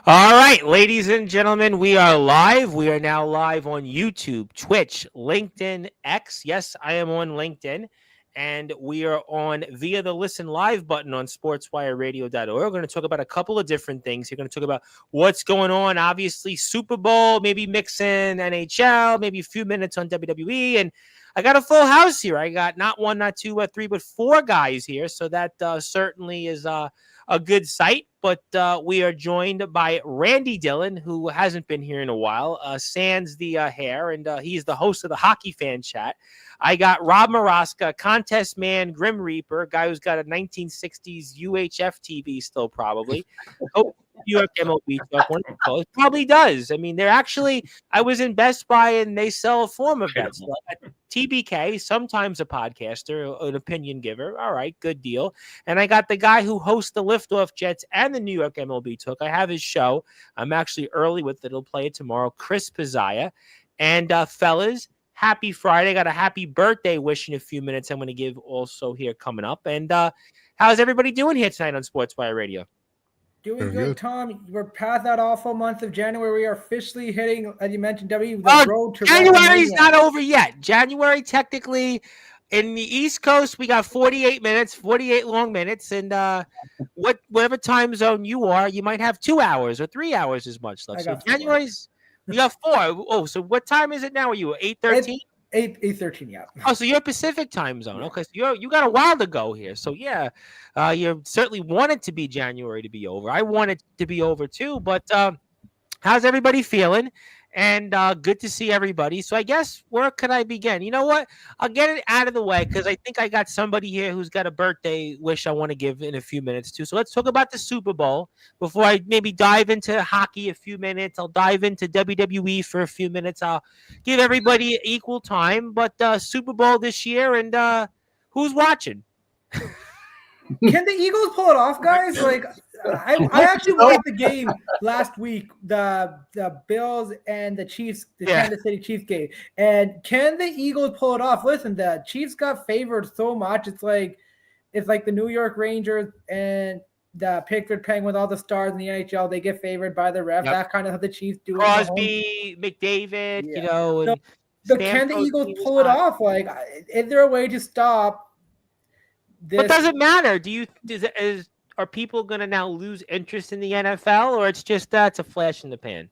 All right, ladies and gentlemen, we are live. We are now live on YouTube, Twitch, LinkedIn, X. Yes, I am on LinkedIn. And we are on via the listen live button on sportswireradio.org. We're going to talk about a couple of different things. You're going to talk about what's going on, obviously, Super Bowl, maybe mixing NHL, maybe a few minutes on WWE. And I got a full house here. I got not one, not two, but three, but four guys here. So that certainly is a good sight. But we are joined by Randy Dillon, who hasn't been here in a while, sans the hair, and he's the host of the Hockey Fan Chat. I got Rob Maraska, contest man, Grim Reaper, guy who's got a 1960s UHF TV still probably. Oh, New York MLB talk, one of those. Probably does. I mean, they're actually, I was in Best Buy and they sell a form of that stuff. TBK, sometimes a podcaster, an opinion giver. All right, good deal. And I got the guy who hosts the Liftoff Jets and the New York MLB Talk. I have his show. I'm actually early with it. He'll play it tomorrow. Chris Pizzaya. And fellas, happy Friday. Got a happy birthday wish in a few minutes I'm going to give also here coming up. And how's everybody doing here tonight on Sportswire Radio? Doing good, Tom. We're past that awful month of January. We are officially hitting, as you mentioned, the road to January's not over yet. January, technically, in the East Coast, we got 48 minutes, 48 long minutes. And whatever time zone you are, you might have 2 hours or 3 hours as much left. So January's, we got 4. Oh, so what time is it now? Are you 8:13? 8:13, yeah. Oh, so you're Pacific time zone. Yeah. Okay, so you got a while to go here. So yeah, you certainly want it to be January to be over. I want it to be over too. But how's everybody feeling? And good to see everybody. So I guess where could I begin? You know what? I'll get it out of the way because I think I got somebody here who's got a birthday wish I want to give in a few minutes too. So let's talk about the Super Bowl before I maybe dive into hockey a few minutes. I'll dive into WWE for a few minutes. I'll give everybody equal time. But Super Bowl this year, and who's watching? Can the Eagles pull it off, guys? Like, I actually watched the game last week, the Bills and the Chiefs, the Kansas City Chiefs game. And can the Eagles pull it off? Listen, the Chiefs got favored so much. It's like the New York Rangers and the Pittsburgh Penguins with all the stars in the NHL. They get favored by the ref. Yep. That kind of how the Chiefs do it. Crosby, McDavid, you know. And but can the Eagles pull it off? Like, is there a way to stop this? But does it matter? Are people going to now lose interest in the NFL, or it's just that's a flash in the pan?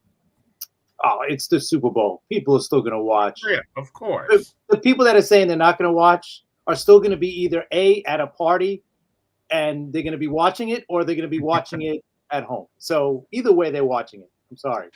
Oh, it's the Super Bowl. People are still going to watch. Yeah, of course. The people that are saying they're not going to watch are still going to be either at a party and they're going to be watching it, or they're going to be watching it at home. So either way, they're watching it. I'm sorry.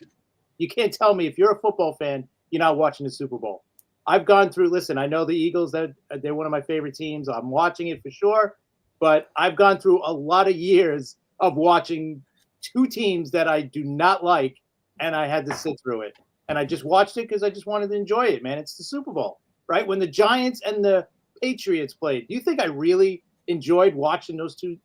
You can't tell me if you're a football fan, you're not watching the Super Bowl. I've gone through, listen, I know the Eagles, they're one of my favorite teams. I'm watching it for sure. But I've gone through a lot of years of watching two teams that I do not like, and I had to sit through it. And I just watched it because I just wanted to enjoy it, man. It's the Super Bowl, right? When the Giants and the Patriots played, do you think I really enjoyed watching those two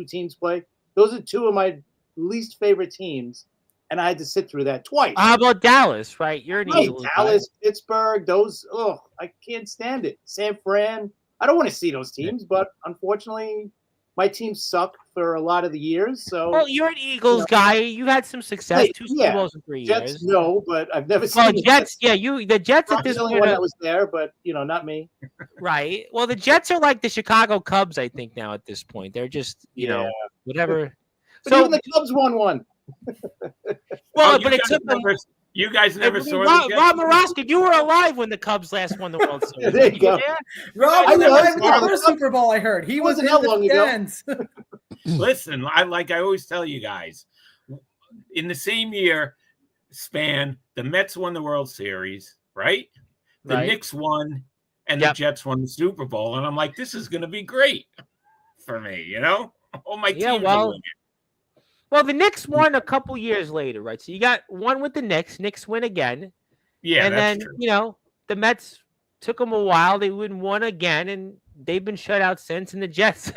teams play? Those are two of my least favorite teams, and I had to sit through that twice. How about Dallas, right? You're an Eagles. Dallas, Pittsburgh, I can't stand it. San Fran. I don't want to see those teams, but unfortunately, my teams suck for a lot of the years. So, well, you're an Eagles guy. You've had some success. 2 Super Bowls in 3 Jets, years. No, but I've never seen the Jets. Yeah, the Jets at this point. One that was there, but not me. Right. Well, the Jets are like the Chicago Cubs, I think, now at this point. They're just whatever. But even the Cubs won one. Well, but it took them. You guys never saw Rob Maraska, you were alive when the Cubs last won the World Series. There you go. Rob was alive in the first Super Bowl, I heard. He wasn't in the stands. Listen, I always tell you guys, in the same year span, the Mets won the World Series, right? The Knicks won, and the Jets won the Super Bowl. And I'm like, this is going to be great for me, Oh, my team will win it. Well, the Knicks won a couple years later, right? So you got one with the Knicks. Knicks win again. Yeah, and then, true. The Mets took them a while. They won again, and they've been shut out since. And the Jets,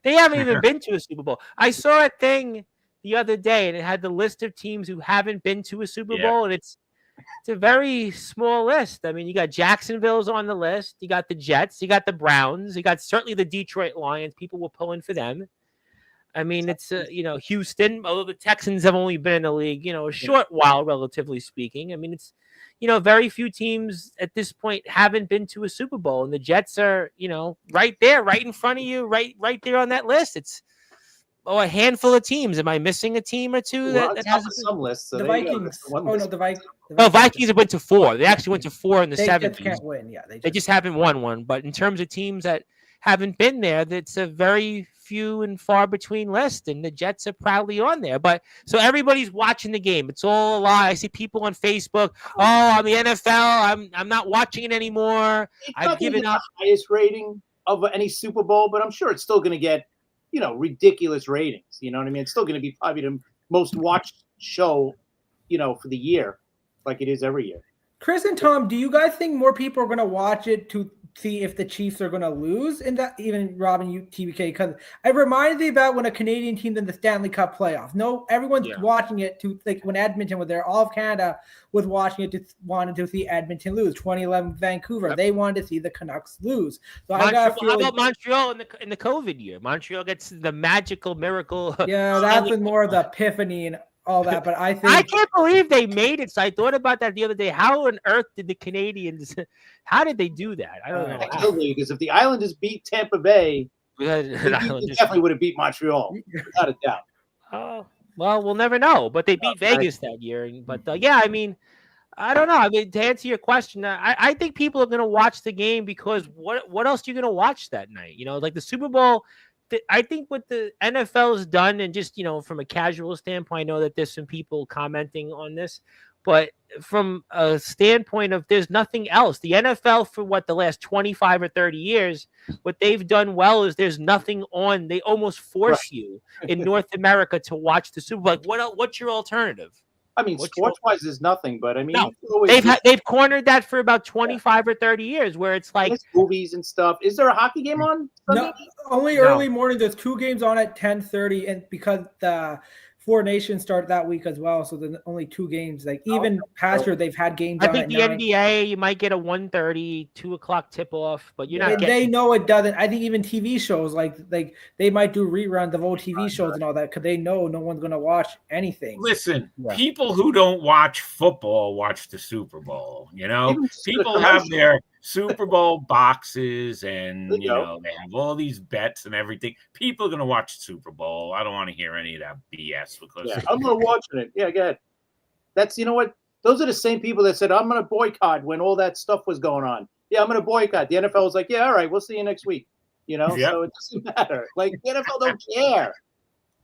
they haven't even been to a Super Bowl. I saw a thing the other day, and it had the list of teams who haven't been to a Super Bowl, and it's a very small list. I mean, you got Jacksonville's on the list. You got the Jets. You got the Browns. You got certainly the Detroit Lions. People were pulling for them. I mean, it's Houston, although the Texans have only been in the league, a short while, relatively speaking. I mean, it's very few teams at this point haven't been to a Super Bowl, and the Jets are, right there, right in front of you, right there on that list. It's a handful of teams. Am I missing a team or two that has some lists? So the Vikings. The Vikings. Vikings went to 4. They actually went to 4 in the 70s. They just can't win. Yeah, they just haven't won one. But in terms of teams that haven't been there, that's a very few and far between list, and the Jets are proudly on there. But so everybody's watching the game. It's all a lie. I see people on Facebook. Oh, on the NFL, I'm not watching it anymore. I've given up. The highest rating of any Super Bowl, but I'm sure it's still going to get ridiculous ratings. You know what I mean? It's still going to be probably the most watched show, for the year, like it is every year. Chris and Tom, do you guys think more people are going to watch it to see if the Chiefs are going to lose in that? Even Robin, you TBK, because it reminded me about when a Canadian team in the Stanley Cup playoffs. No, everyone's watching it to when Edmonton was there. All of Canada was watching it wanted to see Edmonton lose. 2011 Vancouver, they wanted to see the Canucks lose. So how about Montreal in the COVID year? Montreal gets the magical miracle. Yeah, that's been more of the epiphany and all that, but I can't believe they made it. So I thought about that the other day. How on earth did the Canadians? How did they do that? I don't know. Because if the Islanders beat Tampa Bay, they definitely would have beat Montreal, without a doubt. Oh, well, we'll never know. But they beat Vegas that year. But I mean, I don't know. I mean, to answer your question, I think people are going to watch the game because what else are you going to watch that night? Like the Super Bowl. I think what the NFL has done, and just, from a casual standpoint, I know that there's some people commenting on this, but from a standpoint of there's nothing else. The NFL for the last 25 or 30 years, what they've done well is there's nothing on. They almost force you in North America to watch the Super Bowl. Like, what's your alternative? I mean, sports-wise, there's nothing, but I mean, they've cornered that for about 25 or 30 years, where it's like movies and stuff. Is there a hockey game on Sunday? No, only early morning. There's 2 games on at 10:30, and because the Four Nations start that week as well, so there's only 2 games. Like even past year, they've had games. I think the NBA, you might get a 1:30, 2 o'clock tip off, but you're not. They know it doesn't. I think even TV shows like they might do reruns of old TV shows and all that because they know no one's gonna watch anything. Listen, people who don't watch football watch the Super Bowl. People have their Super Bowl boxes, and they have all these bets and everything. People are gonna watch Super Bowl. I don't want to hear any of that BS because I'm gonna watch it. Yeah, go ahead. That's what. Those are the same people that said I'm gonna boycott when all that stuff was going on. Yeah, I'm gonna boycott. The NFL was like, yeah, all right, we'll see you next week. So it doesn't matter. Like the NFL don't care.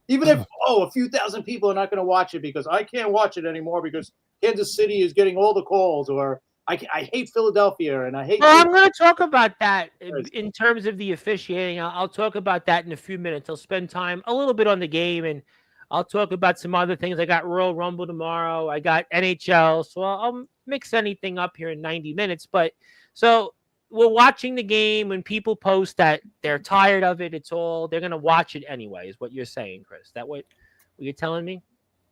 Even if a few thousand people are not gonna watch it because I can't watch it anymore because Kansas City is getting all the calls, or I hate Philadelphia and I hate. Well, I'm going to talk about that in terms of the officiating. I'll talk about that in a few minutes. I'll spend time a little bit on the game, and I'll talk about some other things. I got Royal Rumble tomorrow. I got NHL, so I'll mix anything up here in 90 minutes. But so we're watching the game. When people post that they're tired of it, they're going to watch it anyway. Is what you're saying, Chris? That what you're telling me?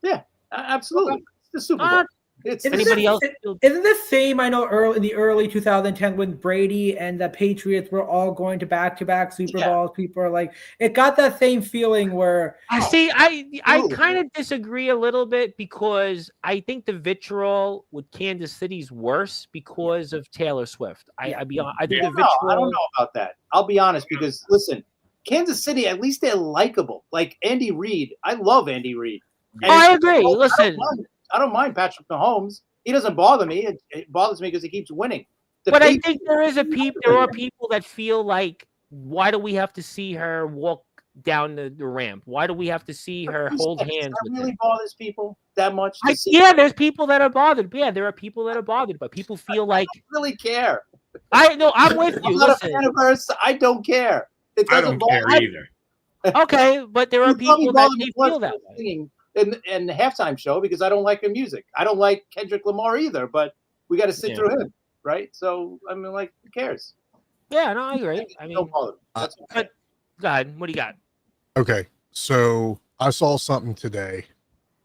Yeah, absolutely. It's the Super Bowl. Anybody else? Isn't the same? I know in the early 2010 when Brady and the Patriots were all going to back-to-back Super Bowls. People are like, it got that same feeling where. I kind of disagree a little bit because I think the vitriol with Kansas City's worse because of Taylor Swift. I think the vitriol. I don't know about that. I'll be honest because listen, Kansas City at least they're likable. Like Andy Reid, I love Andy Reid. I agree. Listen. I don't mind Patrick Mahomes. He doesn't bother me. It bothers me because he keeps winning. But I think there are people that feel like, why do we have to see her walk down the ramp? Why do we have to see her hold hands? That really bothers people that much? There's people that are bothered. Yeah, there are people that are bothered, but people feel like I don't really care. I'm with you. I'm not a fan of hers. I don't care. I don't care either. Okay, but there are people that feel that way. In the halftime show because I don't like her music. I don't like Kendrick Lamar either, but we got to sit through him, right? So I mean, like, who cares? Yeah, no, I agree. I mean, but go ahead. What do you got? Okay, so I saw something today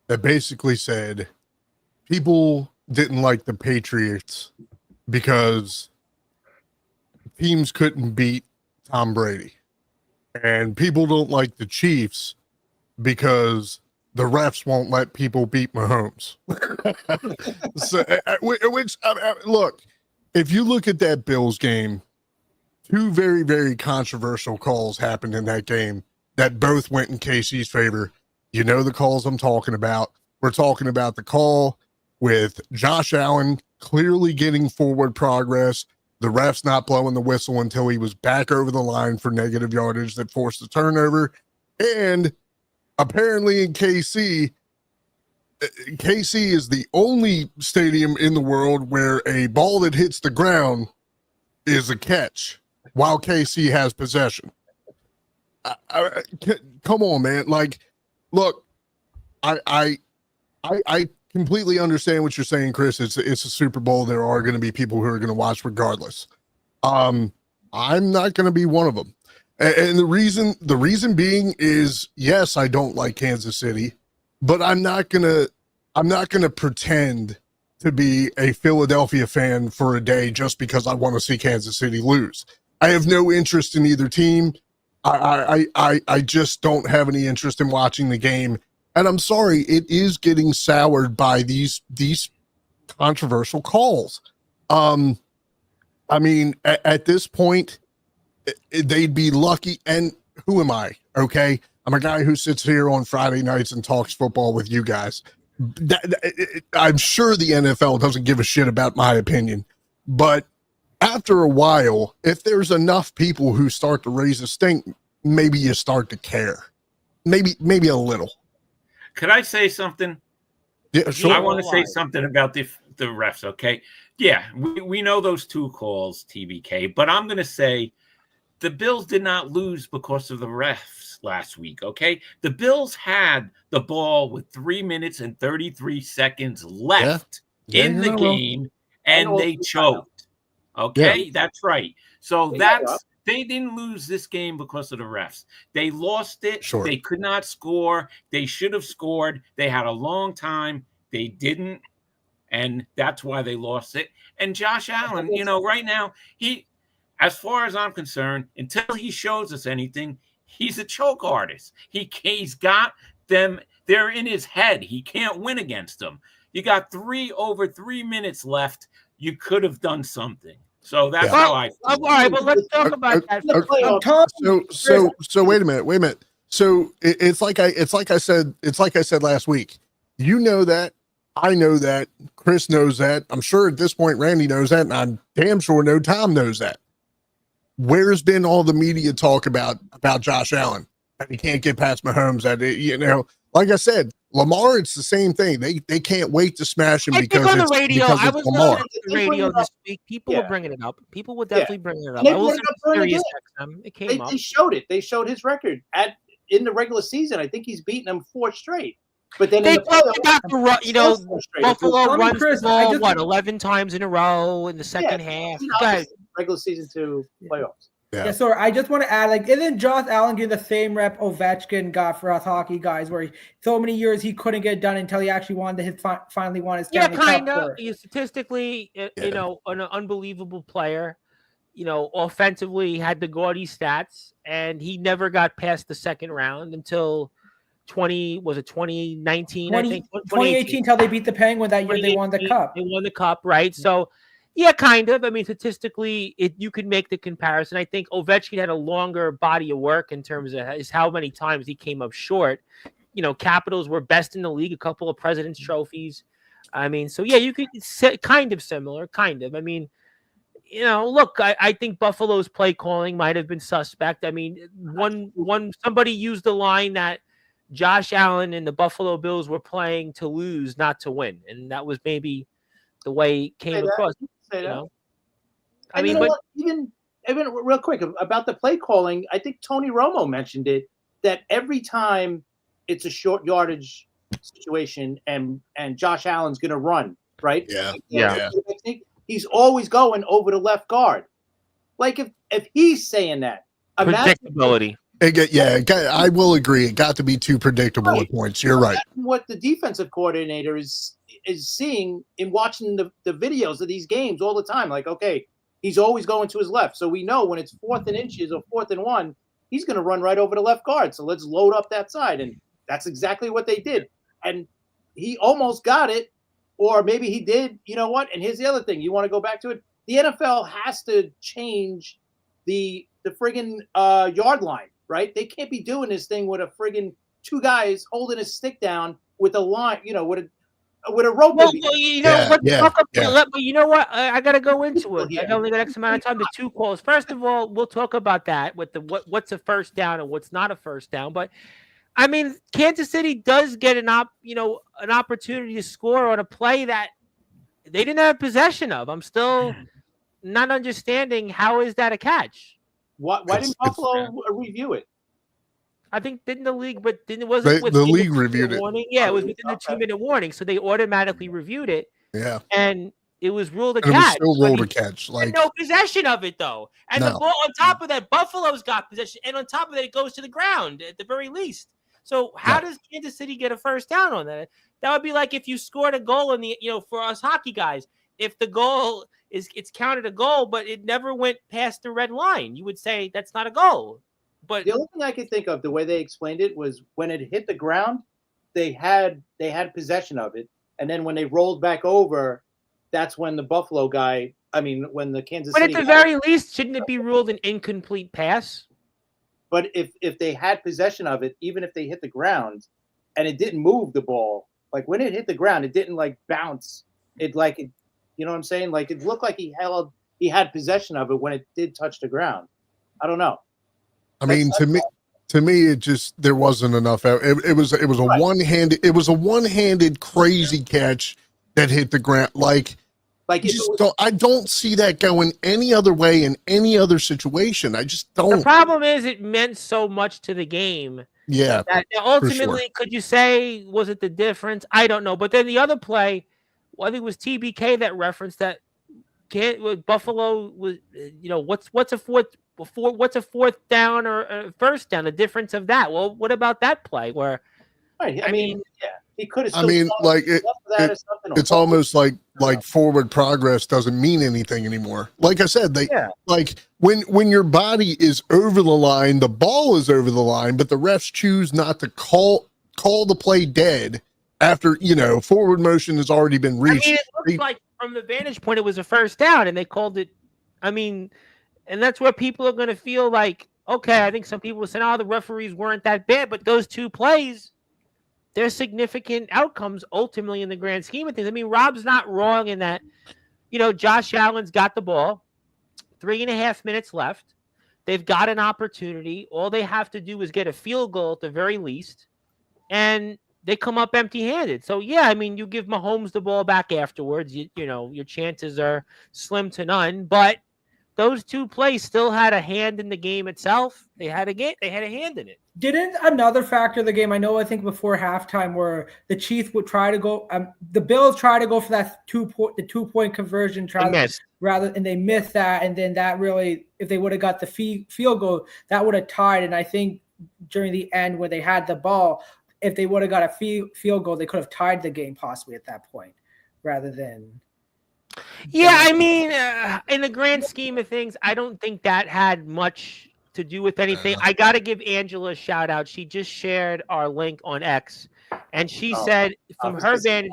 that basically said people didn't like the Patriots because teams couldn't beat Tom Brady, and people don't like the Chiefs because the refs won't let people beat Mahomes. So, look, if you look at that Bills game, two very, very controversial calls happened in that game that both went in KC's favor. You know the calls I'm talking about. We're talking about the call with Josh Allen clearly getting forward progress, the refs not blowing the whistle until he was back over the line for negative yardage that forced the turnover. And apparently in KC is the only stadium in the world where a ball that hits the ground is a catch while KC has possession. Come on, man. Like, look, I completely understand what you're saying, Chris. It's a Super Bowl. There are going to be people who are going to watch regardless. I'm not going to be one of them. And the reason being is, yes, I don't like Kansas City, but I'm not gonna pretend to be a Philadelphia fan for a day just because I want to see Kansas City lose. I have no interest in either team. I just don't have any interest in watching the game. And I'm sorry, it is getting soured by these controversial calls. I mean, at this point, they'd be lucky. And who am I? Okay. I'm a guy who sits here on Friday nights and talks football with you guys. I'm sure the NFL doesn't give a shit about my opinion, but after a while, if there's enough people who start to raise a stink, maybe you start to care. Maybe a little. Could I say something? Yeah, sure. I want to say something about the refs, okay? Yeah, we know those two calls, TBK, but I'm going to say the Bills did not lose because of the refs last week, okay? The Bills had the ball with 3 minutes and 33 seconds left in the game, and they choked, okay? Yeah. That's right. So they didn't lose this game because of the refs. They lost it. Sure. They could not score. They should have scored. They had a long time. They didn't, and that's why they lost it. And Josh Allen, right now, as far as I'm concerned, until he shows us anything, he's a choke artist. He's got them. They're in his head. He can't win against them. You got over 3 minutes left. You could have done something. So that's how I feel. All right, but let's talk about that. So wait a minute. So it's like I said last week. You know that. I know that. Chris knows that. I'm sure at this point Randy knows that, and I'm damn sure Tom knows that. Where's been all the media talk about Josh Allen? That he can't get past Mahomes. That like I said, Lamar, it's the same thing. They can't wait to smash him because on the radio. I was listening to the radio this week. People were bringing it up. People were definitely bringing it up. I listened to Sirius XM. It came up. They showed it. They showed his record in the regular season. I think he's beaten them 4 straight. But then they talked about Buffalo runs the ball 11 times in a row in the second half. Regular season to playoffs. Yeah, sorry. I just want to add, isn't Josh Allen getting the same rep Ovechkin got for us hockey guys, where so many years he couldn't get it done until he actually finally won his Stanley Cup. Yeah, kind of. He's statistically, an unbelievable player. Offensively, he had the gaudy stats, and he never got past the second round until 2019? I think 2018 until they beat the Penguins that year. They won the cup. They won the cup, right? So. Yeah, kind of. I mean, statistically, you could make the comparison. I think Ovechkin had a longer body of work in terms of how many times he came up short. Capitals were best in the league, a couple of President's trophies. I mean, so yeah, you could say kind of similar, kind of. I mean, look, I think Buffalo's play calling might have been suspect. I mean, somebody used the line that Josh Allen and the Buffalo Bills were playing to lose, not to win, and that was maybe the way it came across. I mean, but even real quick about the play calling, I think Tony Romo mentioned it, that every time it's a short yardage situation and Josh Allen's going to run, right? Yeah. He's always going over the left guard. Like if he's saying that, predictability. I will agree. It got to be too predictable at points. You're right. What the defensive coordinator is seeing in watching the videos of these games all the time. Like, okay, he's always going to his left. So we know when it's 4th and inches or 4th and 1, he's going to run right over the left guard. So let's load up that side. And That's exactly what they did. And he almost got it, or maybe he did. You know what? And here's the other thing. You want to go back to it? The NFL has to change the friggin' yard line, right? They can't be doing this thing with a friggin' two guys holding a stick down with a line, with a rope. Well, but you know what? I got to go into it. I only got X amount of time. The two calls. First of all, we'll talk about that with the what's a first down and what's not a first down. But I mean, Kansas City does get an opportunity to score on a play that they didn't have possession of. I'm still not understanding how is that a catch. Why didn't Buffalo review it? I think didn't the league, but didn't wasn't the league reviewed it. Warning? Yeah, it was within the 2-minute warning, so they automatically reviewed it. Yeah, and it was ruled a and catch. It was still ruled a catch. Like no possession of it though, and the ball on top of that, Buffalo's got possession, and on top of that, it goes to the ground at the very least. So how does Kansas City get a first down on that? That would be like if you scored a goal in the for us hockey guys, if the goal it's counted a goal, but it never went past the red line, you would say that's not a goal. But the only thing I could think of, the way they explained it, was when it hit the ground, they had possession of it, and then when they rolled back over, that's when the Buffalo guy. When the Kansas City. But at the very least, shouldn't it be ruled an incomplete pass? But if they had possession of it, even if they hit the ground, and it didn't move the ball, like when it hit the ground, it didn't like bounce. You know what I'm saying? Like it looked like he had possession of it when it did touch the ground. I don't know. I mean, to me, it just there wasn't enough. It was a one-handed crazy catch that hit the ground. I don't see that going any other way in any other situation. I just don't. The problem is it meant so much to the game. Yeah. That ultimately, could you say was it the difference? I don't know. But then the other play, I think it was TBK that referenced that. Buffalo was, what's a fourth down or a first down? The difference of that. Well, what about that play where? Right. I mean, he could have. It's almost like forward progress doesn't mean anything anymore. Like I said, when your body is over the line, the ball is over the line, but the refs choose not to call the play dead after forward motion has already been reached. I mean, it looks like from the vantage point, it was a first down, and they called it. I mean, and that's where people are going to feel like, okay, I think some people will say, "Oh, the referees weren't that bad," but those two plays, they're significant outcomes ultimately in the grand scheme of things. I mean, Rob's not wrong in that. Josh Allen's got the ball, 3.5 minutes left. They've got an opportunity. All they have to do is get a field goal at the very least, and they come up empty-handed. So, yeah, I mean, you give Mahomes the ball back afterwards, your chances are slim to none. But those two plays still had a hand in the game itself. They had a hand in it. Didn't another factor of the game, I think before halftime, where the Chiefs would try to go, the Bills try to go for that 2-point conversion, and they missed that. And then that really, if they would have got the field goal, that would have tied. And I think during the end when they had the ball, if they would have got a field goal, they could have tied the game possibly at that point rather than. Yeah, I mean, in the grand scheme of things, I don't think that had much to do with anything. I got to give Angela a shout out. She just shared our link on X, and she said from her vantage.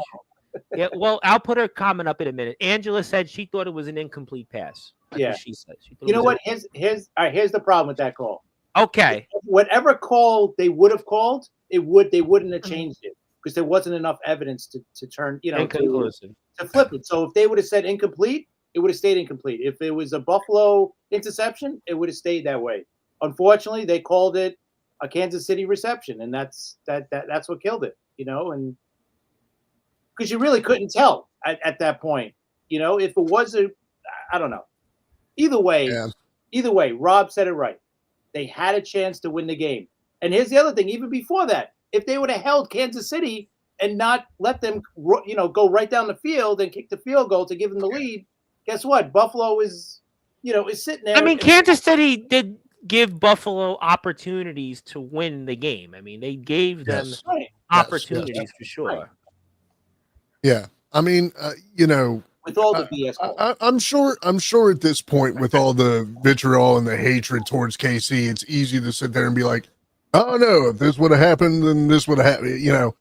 Yeah, well, I'll put her comment up in a minute. Angela said she thought it was an incomplete pass. That's what she said. You know what? Here's the problem with that call. Okay. Whatever call they would have called, they wouldn't have changed it because there wasn't enough evidence to turn, to flip it. So if they would have said incomplete, it would have stayed incomplete. If it was a Buffalo interception, it would have stayed that way. Unfortunately, they called it a Kansas City reception, and that's what killed it, and because you really couldn't tell at that point, if it was I don't know. Either way, Rob said it right. They had a chance to win the game. And here's the other thing, even before that, if they would have held Kansas City and not let them, go right down the field and kick the field goal to give them the lead, guess what? Buffalo is sitting there. I mean, Kansas City did give Buffalo opportunities to win the game. I mean, they gave them opportunities for sure. Right. Yeah. I mean, with all the BS, I'm sure at this point, with all the vitriol and the hatred towards KC, it's easy to sit there and be like, oh no, if this would have happened, then this would have happened. You know,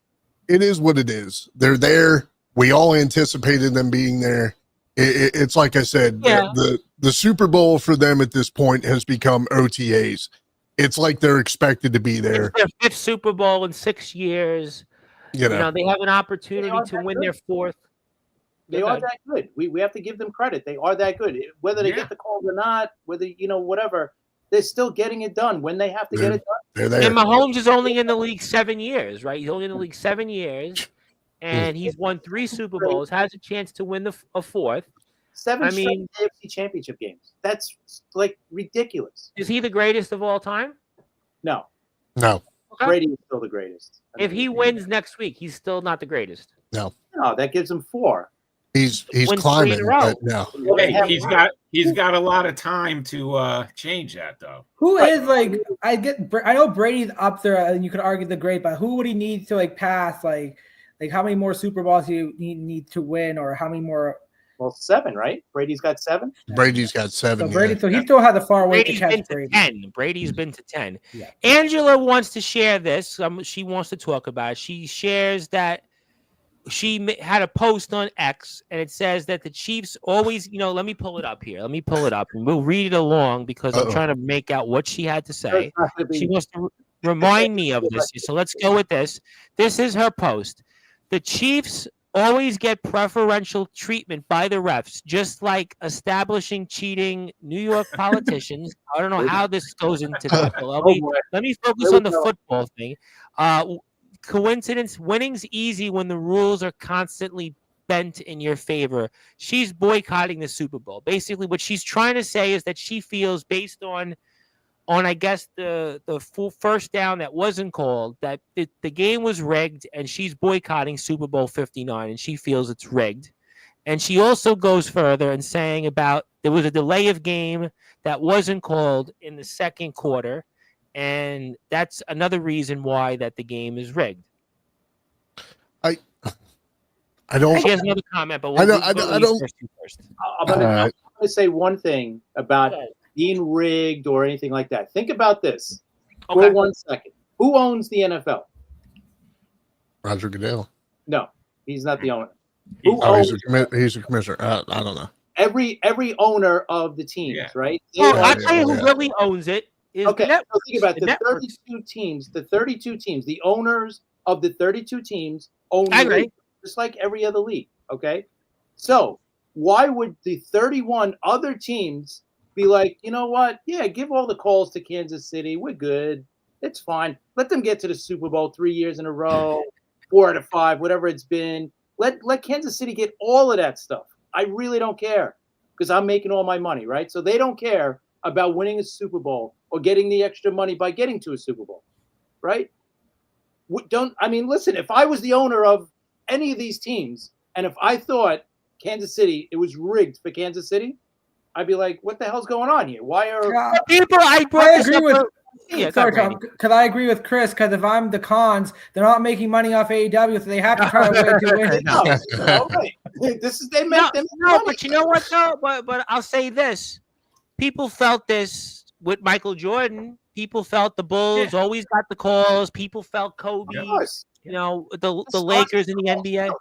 it is what it is. They're there. We all anticipated them being there. It's like I said, the Super Bowl for them at this point has become OTAs. It's like they're expected to be there. It's their 5th Super Bowl in 6 years. You know, they have an opportunity to win their 4th. They are that good. We have to give them credit. They are that good. Whether they get the call or not, whether, whatever, they're still getting it done when they have to get it done. They're there. And Mahomes is only in the league 7 years, right? He's only in the league 7 years, and he's won 3 Super Bowls, has a chance to win a 4th. 7 straight AFC championship games. That's like ridiculous. Is he the greatest of all time? No. No. Okay. Brady is still the greatest. If he wins next week, he's still not the greatest. No. No, that gives him 4. He's climbing. But no. Hey, he's got a lot of time to change that though. Who is like I know Brady's up there, and you could argue the great, but who would he need to like pass? Like how many more Super Bowls do you need to win, or how many more? Well, 7, right? Brady's got 7. Brady's got 7. So Brady, so he still has a far way to catch Brady. 10. Brady's been to 10. Yeah. Angela wants to share this. She wants to talk about it. She shares that she had a post on X, and it says that the Chiefs always, let me pull it up here. Let me pull it up, and we'll read it along because I'm trying to make out what she had to say. She wants to remind me of this. So let's go with this. This is her post. The Chiefs always get preferential treatment by the refs, just like establishing cheating New York politicians. I don't know how this goes into that, but let me focus on the football thing. Coincidence, winning's easy when the rules are constantly bent in your favor. She's boycotting the Super Bowl. Basically, what she's trying to say is that she feels, based on I guess the full first down that wasn't called, that the game was rigged, and she's boycotting Super Bowl 59, and she feels it's rigged. And she also goes further and saying about there was a delay of game that wasn't called in the second quarter, and that's another reason why that the game is rigged. I don't. She has another comment, but I don't. First. I'm going to say one thing about being rigged or anything like that. Think about this for 1 second. Who owns the NFL? Roger Goodell. No, he's not the owner. He's a commissioner. I don't know. Every owner of the teams, right? Well, I'll tell you who really owns it. So think about the 32 teams. The 32 teams. The owners of the 32 teams own the league, just like every other league. Okay, so why would the 31 other teams be like, you know what? Yeah, give all the calls to Kansas City. We're good. It's fine. Let them get to the Super Bowl 3 years in a row, 4 out of 5, whatever it's been. Let Kansas City get all of that stuff. I really don't care because I'm making all my money, right? So they don't care about winning a Super Bowl or getting the extra money by getting to a Super Bowl, right? Listen, if I was the owner of any of these teams and if I thought Kansas City, it was rigged for Kansas City, I'd be like, what the hell's going on here? Why are people? I agree with. Sorry, Tom, because I agree with Chris. Because if I'm the cons, they're not making money off AEW, so they have to try a way to win. This is they make them. No, but you know what though? But I'll say this: people felt this with Michael Jordan. People felt the Bulls always got the calls. People felt Kobe. The Lakers in the NBA.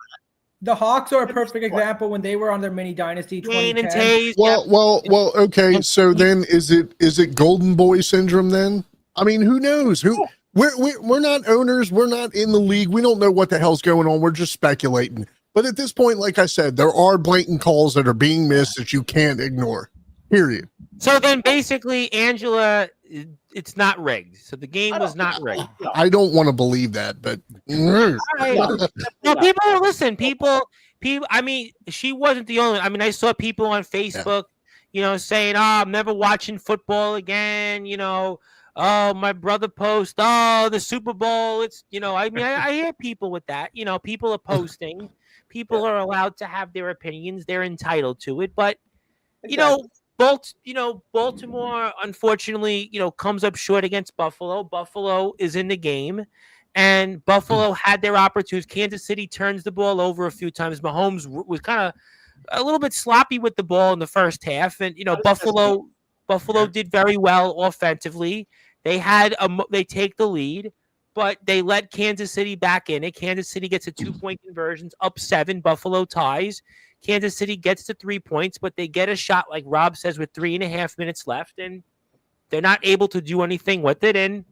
The Hawks are a perfect example when they were on their mini dynasty. Well, okay. So then, is it Golden Boy syndrome? Then I mean, who knows? We're not owners. We're not in the league. We don't know what the hell's going on. We're just speculating. But at this point, like I said, there are blatant calls that are being missed that you can't ignore. Period. So then, basically, Angela, it's not rigged. So the game was not rigged. I don't want to believe that, but no, people listen. People. I mean, she wasn't the only. I mean, I saw people on Facebook, saying, "Oh, I'm never watching football again." Oh, my brother post. Oh, the Super Bowl. It's I hear people with that. People are posting. People are allowed to have their opinions. They're entitled to it, but Baltimore, unfortunately, comes up short against Buffalo. Buffalo is in the game, and Buffalo had their opportunities. Kansas City turns the ball over a few times. Mahomes was kind of a little bit sloppy with the ball in the first half, and Buffalo did very well offensively. They take the lead, but they let Kansas City back in it. Kansas City gets a 2-point conversions, up 7. Buffalo ties. Kansas City gets to 3 points, but they get a shot, like Rob says, with 3.5 minutes left, and they're not able to do anything with it. And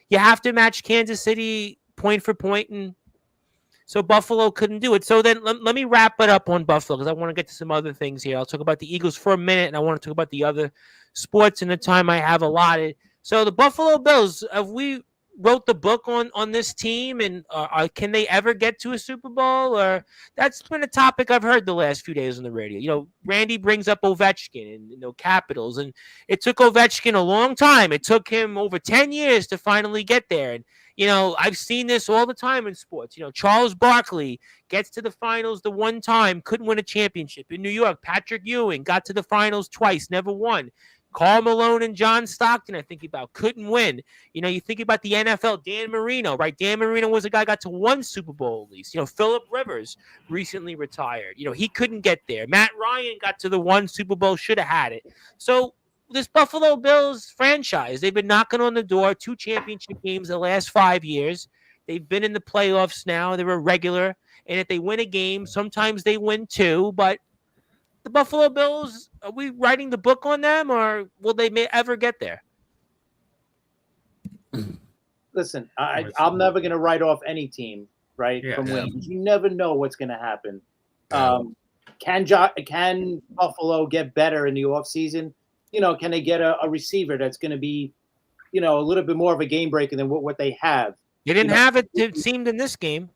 you have to match Kansas City point for point, and so Buffalo couldn't do it. So then let me wrap it up on Buffalo because I want to get to some other things here. I'll talk about the Eagles for a minute, and I want to talk about the other sports in the time I have allotted. So the Buffalo Bills, have we wrote the book on this team, and can they ever get to a Super Bowl? Or that's been a topic I've heard the last few days on the radio. You know, Randy brings up Ovechkin and Capitals, and it took Ovechkin a long time. It took him over 10 years to finally get there. And I've seen this all the time in sports. Charles Barkley gets to the finals the one time, couldn't win a championship. In New York, Patrick Ewing got to the finals twice, never won. Karl Malone and John Stockton, I think about, couldn't win. You think about the NFL, Dan Marino, right? Dan Marino was a guy who got to 1 Super Bowl at least. Phillip Rivers recently retired. He couldn't get there. Matt Ryan got to the 1 Super Bowl, should have had it. So this Buffalo Bills franchise, they've been knocking on the door, 2 championship games the last 5 years. They've been in the playoffs now. They're a regular. And if they win a game, sometimes they win 2. But the Buffalo Bills, are we writing the book on them, or will they ever get there? Listen, I'm never going to write off any team, right, from winning. You never know what's going to happen. Can Buffalo get better in the offseason? Can they get a receiver that's going to be, a little bit more of a game breaker than what they have? They didn't have it seemed, in this game.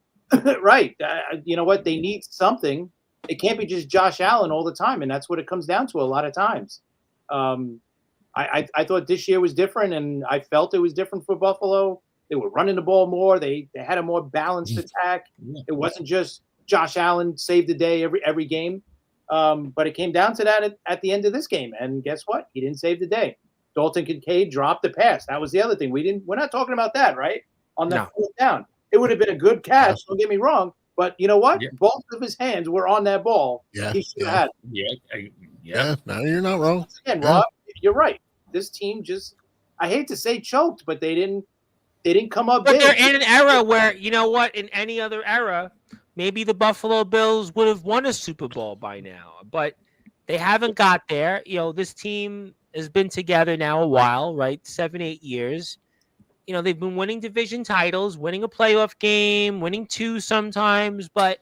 Right. You know what? They need something. It can't be just Josh Allen all the time, and that's what it comes down to a lot of times. I thought this year was different, and I felt it was different for Buffalo. They were running the ball more. They had a more balanced attack. It wasn't just Josh Allen saved the day every game. But it came down to that at the end of this game, and guess what? He didn't save the day. Dalton Kincaid dropped the pass. That was the other thing. We're not talking about that, right? On that 4th down, it would have been a good catch. Don't get me wrong. But you know what? Yeah. Both of his hands were on that ball. Yeah. He should have had it. Yeah. No, you're not wrong. Once again, Rob, you're right. This team I hate to say choked, but they didn't come up big. They're in an era where, in any other era, maybe the Buffalo Bills would have won a Super Bowl by now. But they haven't got there. This team has been together now a while, right? 7-8 years. They've been winning division titles, winning a playoff game, winning 2 sometimes, but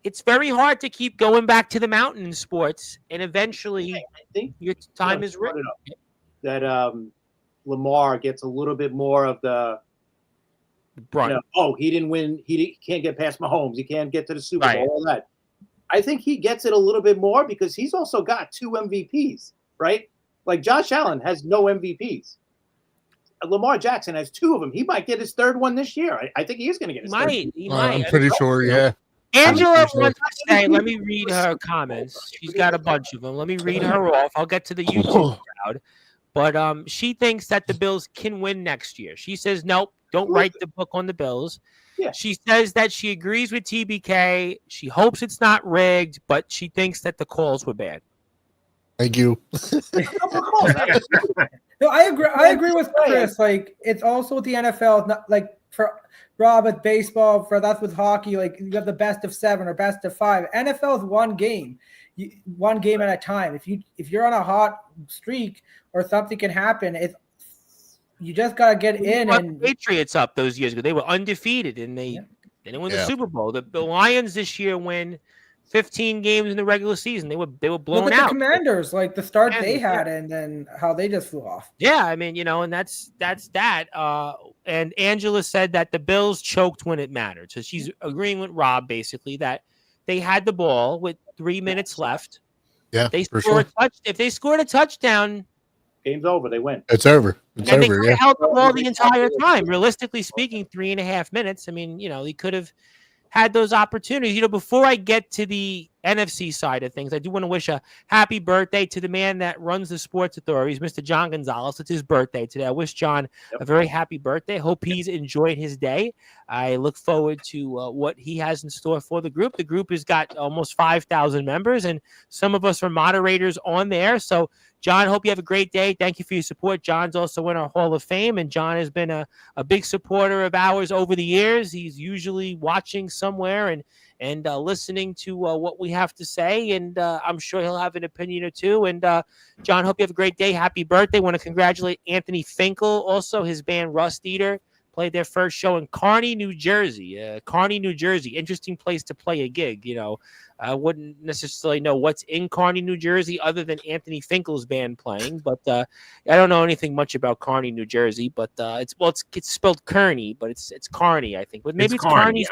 it's very hard to keep going back to the mountain in sports, and eventually I think your time is written. That Lamar gets a little bit more of the brunt. He didn't win. He can't get past Mahomes. He can't get to the Super Bowl, all that. I think he gets it a little bit more because he's also got 2 MVPs, right? Like Josh Allen has no MVPs. Lamar Jackson has 2 of them. He might get his 3rd one this year. I think he is going to get his 3rd. He might. I'm pretty sure, yeah. Angela wants to say, let me read her comments. She's got a bunch of them. Let me read her off. I'll get to the YouTube crowd. But she thinks that the Bills can win next year. She says, nope, don't write the book on the Bills. Yeah. She says that she agrees with TBK. She hopes it's not rigged, but she thinks that the calls were bad. Thank you. No, I agree with Chris. Like, it's also with the NFL. It's not like for Rob with baseball. That's with hockey. Like, you have the best of 7 or best of 5. NFL is one game, one game at a time. If you're on a hot streak or something can happen, you just gotta get in. And Patriots up those years ago, they were undefeated and they didn't win the Super Bowl. The Lions this year win 15 games in the regular season. They were blown Look at out. The Commanders, like the start they had, and then how they just flew off. Yeah, I mean, and that's that. And Angela said that the Bills choked when it mattered. So she's agreeing with Rob basically that they had the ball with 3 minutes left. Yeah, if they scored a touchdown, game's over. They win. It's over. It's and over. They held the ball the entire time. Realistically speaking, 3.5 minutes. I mean, they could have had those opportunities. Before I get to the NFC side of things, I do want to wish a happy birthday to the man that runs the Sports Authorities, Mr. John Gonzalez. It's his birthday today. I wish John a very happy birthday. Hope he's enjoying his day. I look forward to what he has in store for the group. The group has got almost 5,000 members, and some of us are moderators on there. So, John, hope you have a great day. Thank you for your support. John's also in our Hall of Fame, and John has been a big supporter of ours over the years. He's usually watching somewhere and listening to what we have to say, and I'm sure he'll have an opinion or two. And John, hope you have a great day. Happy birthday. Want to congratulate Anthony Finkel, also his band Rust Eater. Played their first show in Kearney, New Jersey. Kearney, New Jersey. Interesting place to play a gig. You know, I wouldn't necessarily know what's in Kearney, New Jersey, other than Anthony Finkel's band playing. But I don't know anything much about Kearney, New Jersey. But it's spelled Kearney, but it's Kearney, I think. But maybe it's Kearney.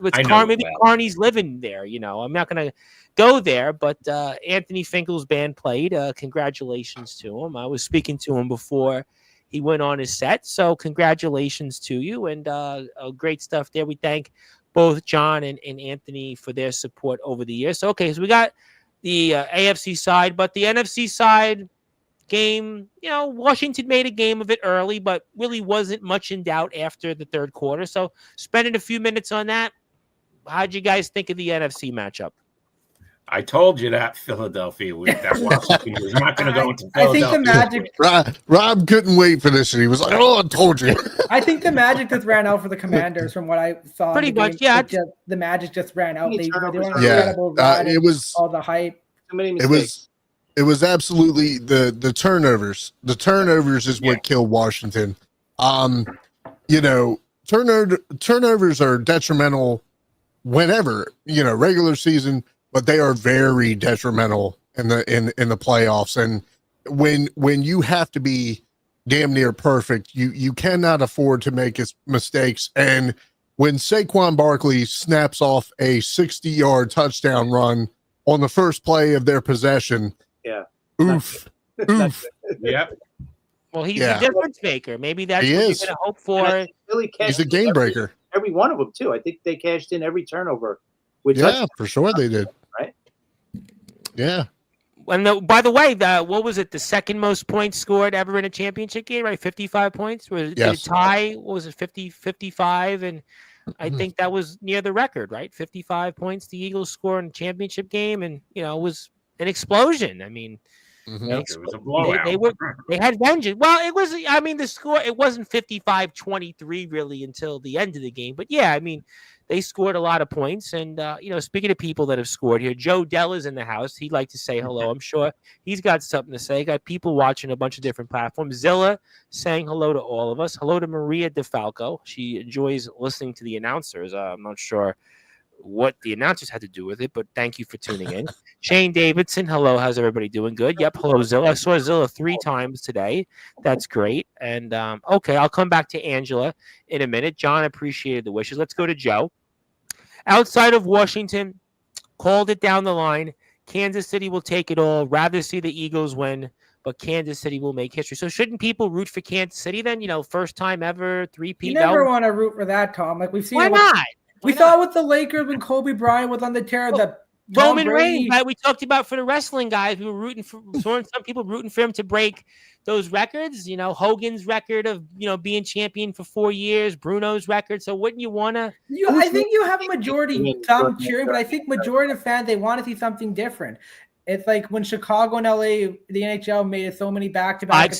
Maybe Kearney's living there. You know, I'm not gonna go there, but Anthony Finkel's band played. Congratulations to him. I was speaking to him before he went on his set, so congratulations to you, and great stuff there. We thank both John and Anthony for their support over the years. So, okay, so we got the AFC side, but the NFC side game, you know, Washington made a game of it early, but really wasn't much in doubt after the third quarter. So, spending a few minutes on that, how'd you guys think of the NFC matchup? I told you that Philadelphia week that Washington was not going to go into Philadelphia. I think the magic. Rob couldn't wait for this, and he was like, "Oh, I told you." I think the magic just ran out for the Commanders, from what I saw. Pretty much, yeah. The magic just ran out. They were incredible. It was all the hype. Too many mistakes. It was absolutely the turnovers. The turnovers is what killed Washington. You know, turnovers are detrimental whenever, you know, regular season, but they are very detrimental in the playoffs. And when you have to be damn near perfect, you cannot afford to make mistakes. And when Saquon Barkley snaps off a 60-yard touchdown run on the first play of their possession, oof. Yeah. Well, he's a difference maker. Maybe that's what you're going to hope for. He's a game breaker. Every one of them, too. I think they cashed in every turnover. For sure they did. Right? Yeah. And by the way, what was it? The second most points scored ever in a championship game, right? 55 points. Did it tie? What was it? 55? And I think that was near the record, right? 55 points the Eagles scored in a championship game, and you know, it was an explosion. I mean, it was a blowout. They had vengeance. Well, it was. I mean, the score, it wasn't 55-23 really until the end of the game. But yeah, I mean, they scored a lot of points. And you know, speaking of people that have scored here, Joe Dell is in the house. He'd like to say hello. I'm sure he's got something to say. Got people watching a bunch of different platforms. Zilla saying hello to all of us. Hello to Maria DeFalco. She enjoys listening to the announcers. I'm not sure what the announcers had to do with it, but thank you for tuning in. Shane Davidson, hello, how's everybody doing? Good. Yep, hello Zilla. I saw Zilla 3 times today. That's great. And okay, I'll come back to Angela in a minute. John appreciated the wishes. Let's go to Joe. Outside of Washington, called it down the line. Kansas City will take it all. Rather see the Eagles win, but Kansas City will make history. So shouldn't people root for Kansas City then? You know, first time ever, 3-peat. You never want to root for that, Tom. Like we've seen. Why not? We saw it with the Lakers when Kobe Bryant was on the tear. The Roman Reigns, right? We talked about for the wrestling guys. We were rooting for some people rooting for him to break those records. You know, Hogan's record of being champion for 4 years, Bruno's record. So wouldn't you want to? I think you have a majority some cheering, but I think majority of fans, they want to see something different. It's like when Chicago and LA, the NHL made it so many back-to-back.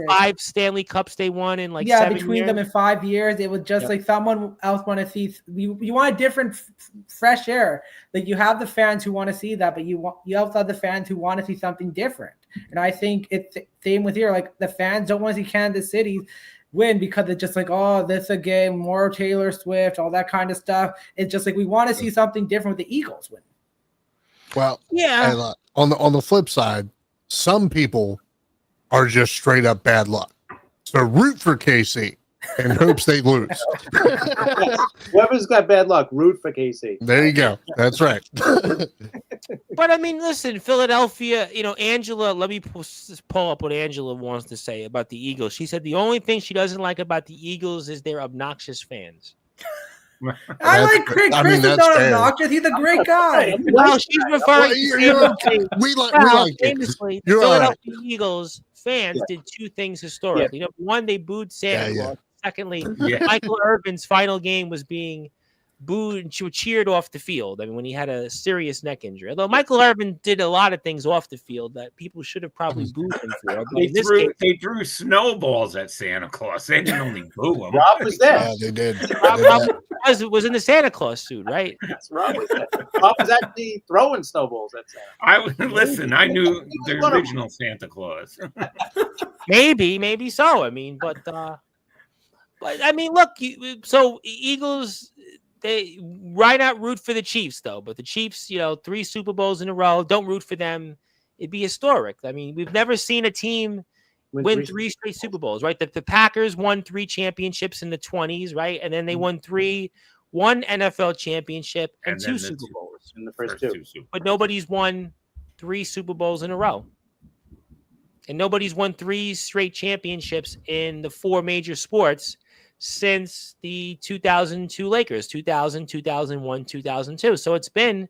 5 Stanley Cups they won in 7 years. Between them in 5 years, it was just like someone else want to see. You want a different, fresh air. Like you have the fans who want to see that, but you also have the fans who want to see something different. And I think it's the same with here. Like the fans don't want to see Kansas City win because it's just like, oh, this again, more Taylor Swift, all that kind of stuff. It's just like we want to see something different with the Eagles win. Well, yeah. On the flip side, some people are just straight up bad luck. So root for KC in hopes they lose. Whoever's got bad luck, root for KC. There you go. That's right. But I mean, listen, Philadelphia, Angela, let me pull up what Angela wants to say about the Eagles. She said the only thing she doesn't like about the Eagles is their obnoxious fans. I like Chris. Chris is not obnoxious. He's a great guy. Well, she's referring to we like famously, it. the You're Philadelphia Eagles fans did two things historically. Number one, they booed Santa Claus. Secondly, Michael Irvin's final game was being booed and cheered off the field. I mean, when he had a serious neck injury. Although Michael Irvin did a lot of things off the field that people should have probably booed him for. They threw snowballs at Santa Claus. They didn't only boo him. Rob was there. Yeah, they did. Rob was in the Santa Claus suit, right? Yes, Rob was there. Rob was actually throwing snowballs at Santa. I knew the original Santa Claus. maybe so. I mean, but I mean, look. So Eagles, why not root for the Chiefs though? But the Chiefs, 3 Super Bowls in a row. Don't root for them. It'd be historic. I mean, we've never seen a team win 3 straight Super Bowls, right? The Packers won 3 championships in the 20s, right? And then they won 1 NFL championship and 2 Super Bowls in the first 2. But nobody's won 3 Super Bowls in a row. And nobody's won 3 straight championships in the 4 major sports since the 2002 Lakers, 2000, 2001, 2002. So it's been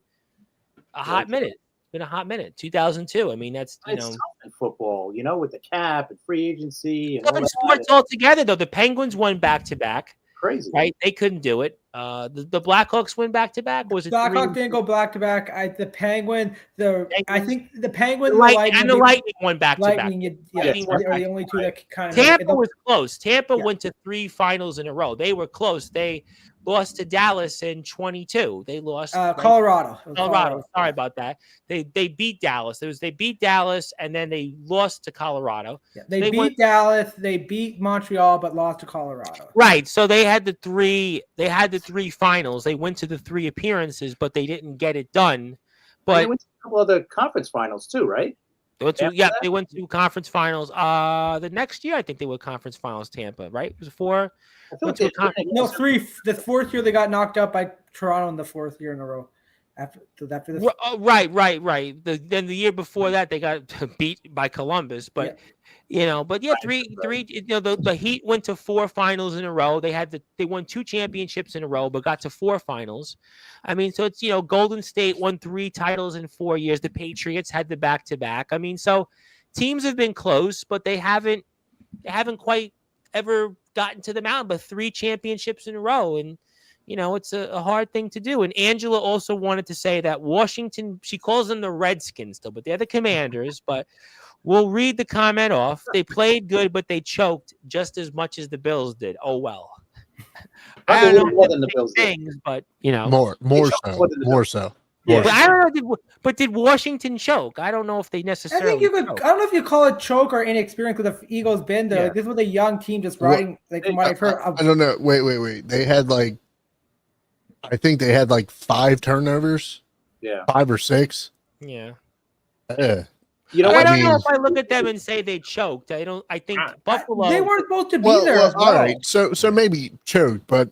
a hot minute. It's been a hot minute. 2002. I mean, that's, it's in football, with the cap and free agency. And all sports all together, though. The Penguins won back-to-back. Crazy. Right? They couldn't do it. The Blackhawks win back-to-back? Was it Blackhawks didn't go back-to-back. The Penguin, I think the Penguin, the Lightning won back-to-back. Lightning, are the only 2 that kind of. Tampa was close. Tampa went to 3 finals in a row. They were close. They lost to Dallas in 22. They lost Colorado. Colorado. Sorry about that. They beat Dallas. They beat Dallas and then they lost to Colorado. Yeah, they beat Dallas. They beat Montreal, but lost to Colorado. Right. So they had the 3. They had the 3 finals. They went to the 3 appearances, but they didn't get it done. But they went to a couple other conference finals too, right? They went to conference finals. The next year, I think they were conference finals. Tampa, right? It was 4. No, 3. The 4th year they got knocked out by Toronto in the 4th year in a row. After this. Right. Then the year before that they got beat by Columbus, but three. The Heat went to 4 finals in a row. They won 2 championships in a row, but got to 4 finals. I mean, so it's Golden State won 3 titles in 4 years. The Patriots had the back-to-back. I mean, so teams have been close, but they haven't quite ever gotten to the mountain. But 3 championships in a row, and it's a hard thing to do. And Angela also wanted to say that Washington, she calls them the Redskins still, but they're the Commanders. But we'll read the comment off. They played good, but they choked just as much as the Bills did. Oh, well. I don't know more than the Bills things, but, More so. Yeah. But I don't know. But did Washington choke? I don't know if they necessarily. I think you could. I don't know if you call it choke or inexperience because the Eagles been there. Yeah. Like, this was a young team just riding. From what I've heard, I don't know. Wait. They had I think they had 5 turnovers. Yeah, 5 or 6. Yeah. Yeah. I don't know if I look at them and say they choked. I think Buffalo. They weren't supposed to be there. As well. All right. So maybe choked, but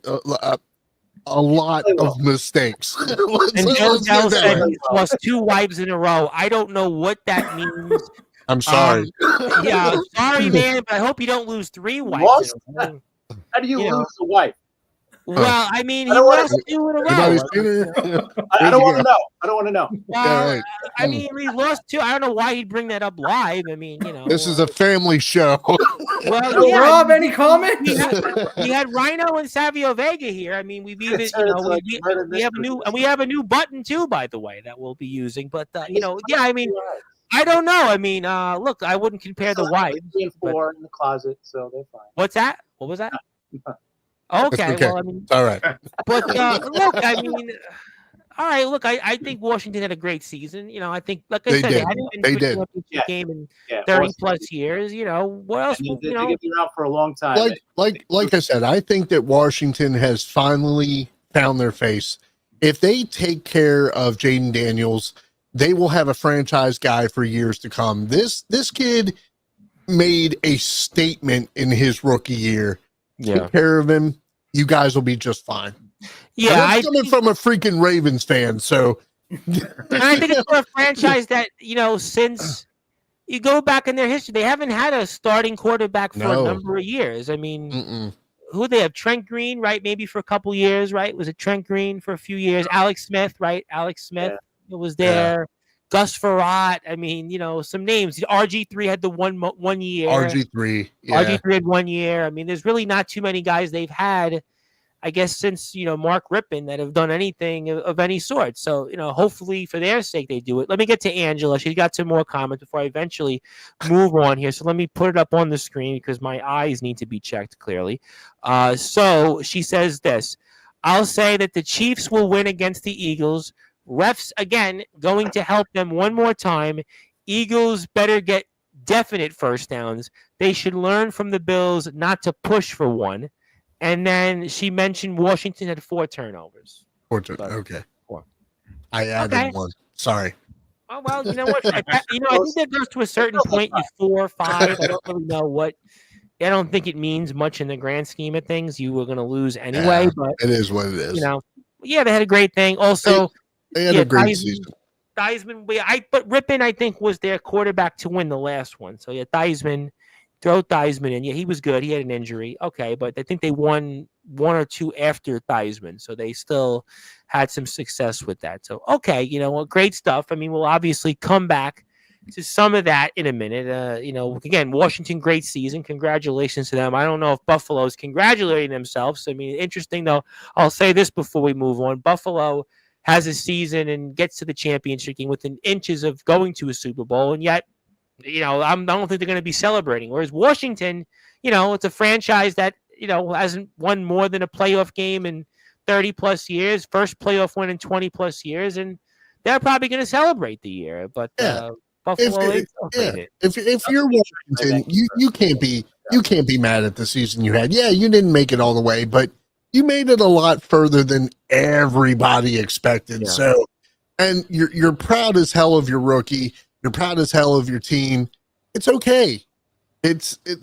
a lot of mistakes. And Joe Dell said he lost 2 wives in a row. I don't know what that means. I'm sorry. Sorry, man, but I hope you don't lose 3 wives. How do you lose a wife? Well, I mean, he lost 2 in a row. I don't want to know. I don't want to know. Well, I mean, he lost 2. I don't know why he'd bring that up live. I mean, This is a family show. Well, Rob, any comment? We had Rhino and Savio Vega here. I mean, we've even, we have a new button too, by the way, that we'll be using. But I mean, I don't know. I mean, look, I wouldn't compare the wives. 4 in the closet, so they're fine. What's that? What was that? Okay. Well, I mean, all right. But look, I mean, all right. Look, I think Washington had a great season. I think, like I said, they hadn't been to a championship game in 30 plus years. What else? They're going to be around for a long time. Like I said, I think that Washington has finally found their face. If they take care of Jaden Daniels, they will have a franchise guy for years to come. This kid made a statement in his rookie year. Take care of him. You guys will be just fine. Yeah, I'm coming from a freaking Ravens fan, so I think it's for a franchise that since you go back in their history, they haven't had a starting quarterback for a number of years. I mean, who they have? Trent Green, right? Maybe for a couple years, right? Was it Trent Green for a few years? Alex Smith, right? Alex Smith was there. Gus Farrat. I mean, some names. RG3 had the 1 year. RG3, RG3 had 1 year. I mean, there's really not too many guys they've had, I guess, since Mark Rippon that have done anything of any sort. So hopefully for their sake they do it. Let me get to Angela. She's got some more comments before I eventually move on here. So let me put it up on the screen because my eyes need to be checked clearly. So she says this: I'll say that the Chiefs will win against the Eagles. Refs again going to help them one more time. Eagles better get definite first downs. They should learn from the Bills not to push for one. And then she mentioned Washington had 4 turnovers. 4 turnovers. Okay. 4. I added 1. Sorry. Oh, well, you know what? I think that goes to a certain point. You 4 or 5. I don't really know what. I don't think it means much in the grand scheme of things. You were going to lose anyway. But it is what it is. Yeah, they had a great thing. Also, they had a great season. Theismann, but Rippon, I think, was their quarterback to win the last one. So, yeah, Theismann. Throw Theismann in. Yeah, he was good. He had an injury. Okay, but I think they won 1 or 2 after Theismann, so they still had some success with that. So, okay, great stuff. I mean, we'll obviously come back to some of that in a minute. Again, Washington, great season. Congratulations to them. I don't know if Buffalo's congratulating themselves. I mean, interesting, though. I'll say this before we move on. Buffalo has a season and gets to the championship game within inches of going to a Super Bowl, and yet, I don't think they're going to be celebrating. Whereas Washington, it's a franchise that, hasn't won more than a playoff game in 30 plus years, first playoff win in 20 plus years, and they're probably going to celebrate the year. But Buffalo, if you're Washington, you can't be mad at the season you had. Yeah, you didn't make it all the way, but you made it a lot further than everybody expected. Yeah. So, and you're proud as hell of your rookie. You're proud as hell of your team. It's okay.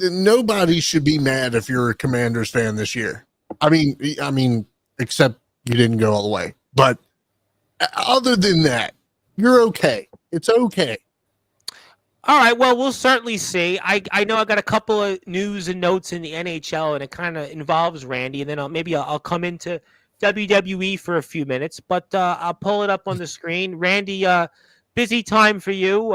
Nobody should be mad if you're a Commanders fan this year. I mean, except you didn't go all the way. But other than that, you're okay. It's okay. All right. Well, we'll certainly see. I know I got a couple of news and notes in the NHL, and it kind of involves Randy, and then I'll come into WWE for a few minutes. But I'll pull it up on the screen. Randy. Busy time for you,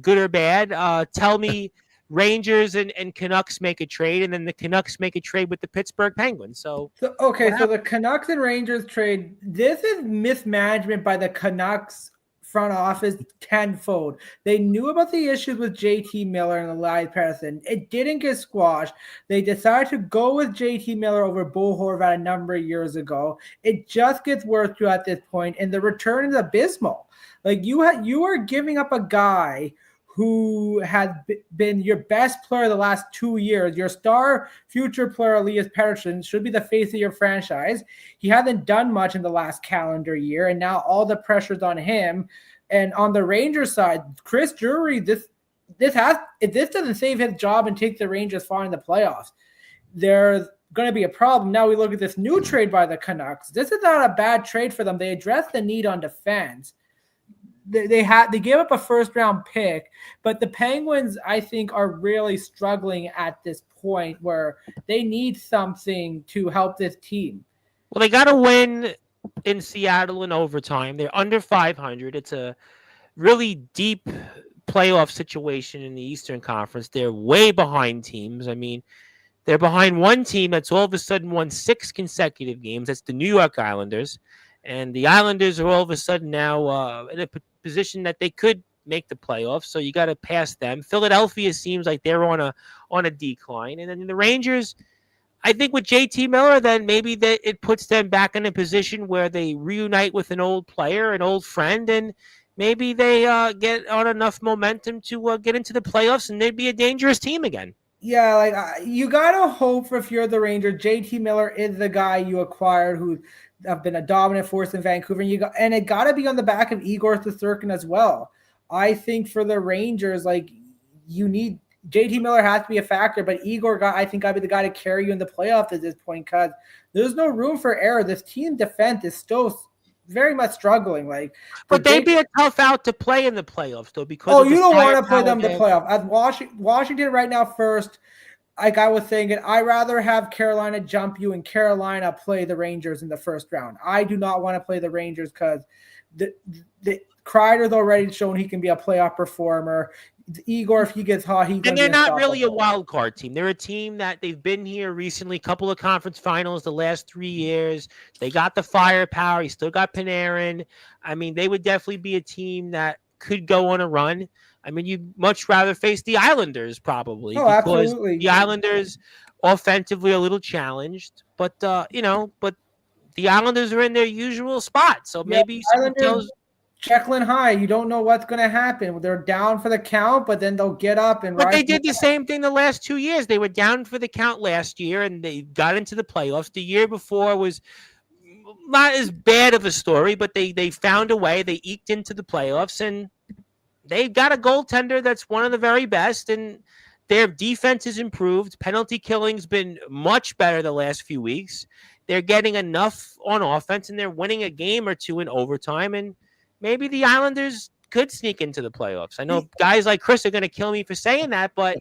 good or bad. Tell me, Rangers and Canucks make a trade, and then the Canucks make a trade with the Pittsburgh Penguins. So the Canucks and Rangers trade. This is mismanagement by the Canucks front office tenfold. They knew about the issues with JT Miller and Elias Pettersson. It didn't get squashed. They decided to go with JT Miller over Bo Horvat a number of years ago. It just gets worse at this point, and the return is abysmal. Like you are giving up a guy who has been your best player the last 2 years. Your star future player, Elias Pettersson, should be the face of your franchise. He hasn't done much in the last calendar year, and now all the pressure's on him. And on the Rangers side, Chris Drury, if this doesn't save his job and take the Rangers far in the playoffs, there's going to be a problem. Now we look at this new trade by the Canucks. This is not a bad trade for them. They addressed the need on defense. They gave up a first round pick, but the Penguins, I think, are really struggling at this point where they need something to help this team. Well, they got to win in Seattle in overtime. They're under 500. It's a really deep playoff situation in the Eastern Conference. They're way behind teams. I mean, they're behind one team that's all of a sudden won 6 consecutive games. That's the New York Islanders. And the Islanders are all of a sudden now in a position that they could make the playoffs. So you got to pass them. Philadelphia seems like they're on a decline. And then the Rangers, I think with JT Miller, then maybe it puts them back in a position where they reunite with an old player, an old friend, and maybe they get on enough momentum to get into the playoffs, and they'd be a dangerous team again. Yeah, you got to hope if you're the Rangers. JT Miller is the guy you acquired who have been a dominant force in Vancouver. And it got to be on the back of Igor Shesterkin as well. I think for the Rangers, you need JT Miller has to be a factor, but Igor, I think, got to be the guy to carry you in the playoffs at this point because there's no room for error. This team defense is still very much struggling. But they'd be a tough out to play in the playoffs, though, because you don't want to play them in the playoff. As Washington right now first, like I was saying, I'd rather have Carolina jump you and Carolina play the Rangers in the first round. I do not want to play the Rangers because the Kreider's already shown he can be a playoff performer. Igor, if he gets hot, he's going to be And they're not unstoppable. really a wild card team. They're a team that they've been here recently, couple of conference finals the last 3 years. They got the firepower. You still got Panarin. I mean, they would definitely be a team that could go on a run. I mean, you'd much rather face the Islanders probably because absolutely. the Islanders offensively are a little challenged, but you know, but the Islanders are in their usual spot, so maybe Islanders Jekyll high. You don't know what's going to happen. They're down for the count, but then they'll get up and. But they did the same thing the last 2 years. They were down for the count last year, and they got into the playoffs. The year before was not as bad of a story, but they found a way. They eked into the playoffs, and they've got a goaltender that's one of the very best, and their defense has improved. Penalty killing's been much better the last few weeks. They're getting enough on offense, and they're winning a game or two in overtime, and maybe the Islanders could sneak into the playoffs. I know guys like Chris are going to kill me for saying that, but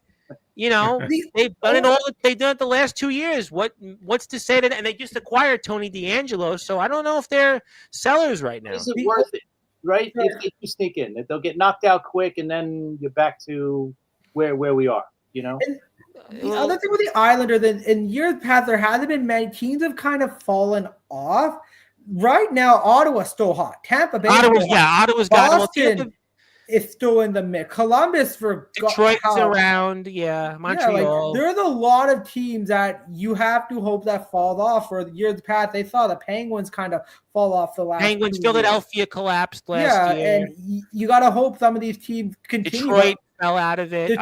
you know they've done it all. They've done it the last 2 years. What's to say that? And they just acquired Tony DeAngelo, so I don't know if they're sellers right now. Is it worth it? Right? Yeah. If they sneak in, they'll get knocked out quick, and then you're back to where we are. You know. And the other thing with the Islanders, in years past, there hasn't been many teams have kind of fallen off. Right now, Ottawa's still hot. Tampa Bay, Ottawa's got Boston is still in the mix. Columbus for Detroit's around, Montreal. There's a lot of teams that you have to hope that fall off. For the years past, they saw the Penguins kind of fall off the last. Penguins, Philadelphia collaped last year. And you got to hope some of these teams continue. Detroit fell out of it.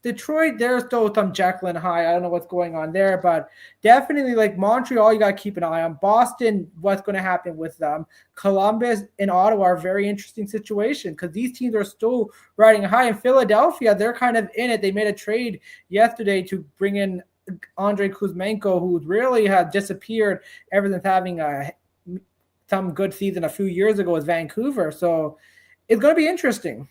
Detroit, there's still some Jekyll high. I don't know what's going on there, but definitely like Montreal, you got to keep an eye on. Boston, what's going to happen with them? Columbus and Ottawa are a very interesting situation because these teams are still riding high. In Philadelphia, they're kind of in it. They made a trade yesterday to bring in Andrei Kuzmenko, who really had disappeared ever since having some good season a few years ago with Vancouver. So it's going to be interesting.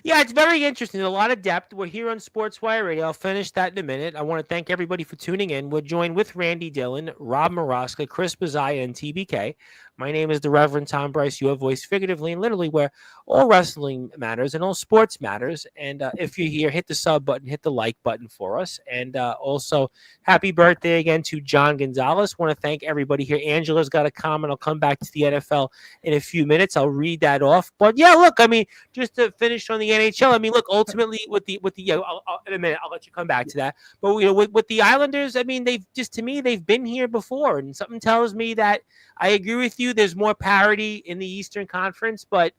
Yeah, it's very interesting. A lot of depth. We're here on Sportswire Radio. I'll finish that in a minute. I want to thank everybody for tuning in. We're joined with Randy Dillon, Rob Maraska, Chris Bazaya, and TBK. My name is the Reverend Tom Bryce, your voice figuratively and literally where all wrestling matters and all sports matters. And if you're here, hit the sub button, hit the like button for us. And also, happy birthday again to John Gonzalez. Want to thank everybody here. Angela's got a comment. I'll come back to the NFL in a few minutes. I'll read that off. But yeah, look, I mean, just to finish on the NHL, I mean, look, ultimately with the in a minute, I'll let you come back to that. But you know, with the Islanders, I mean, they've been here before, and something tells me that I agree with you. There's more parity in the Eastern Conference, but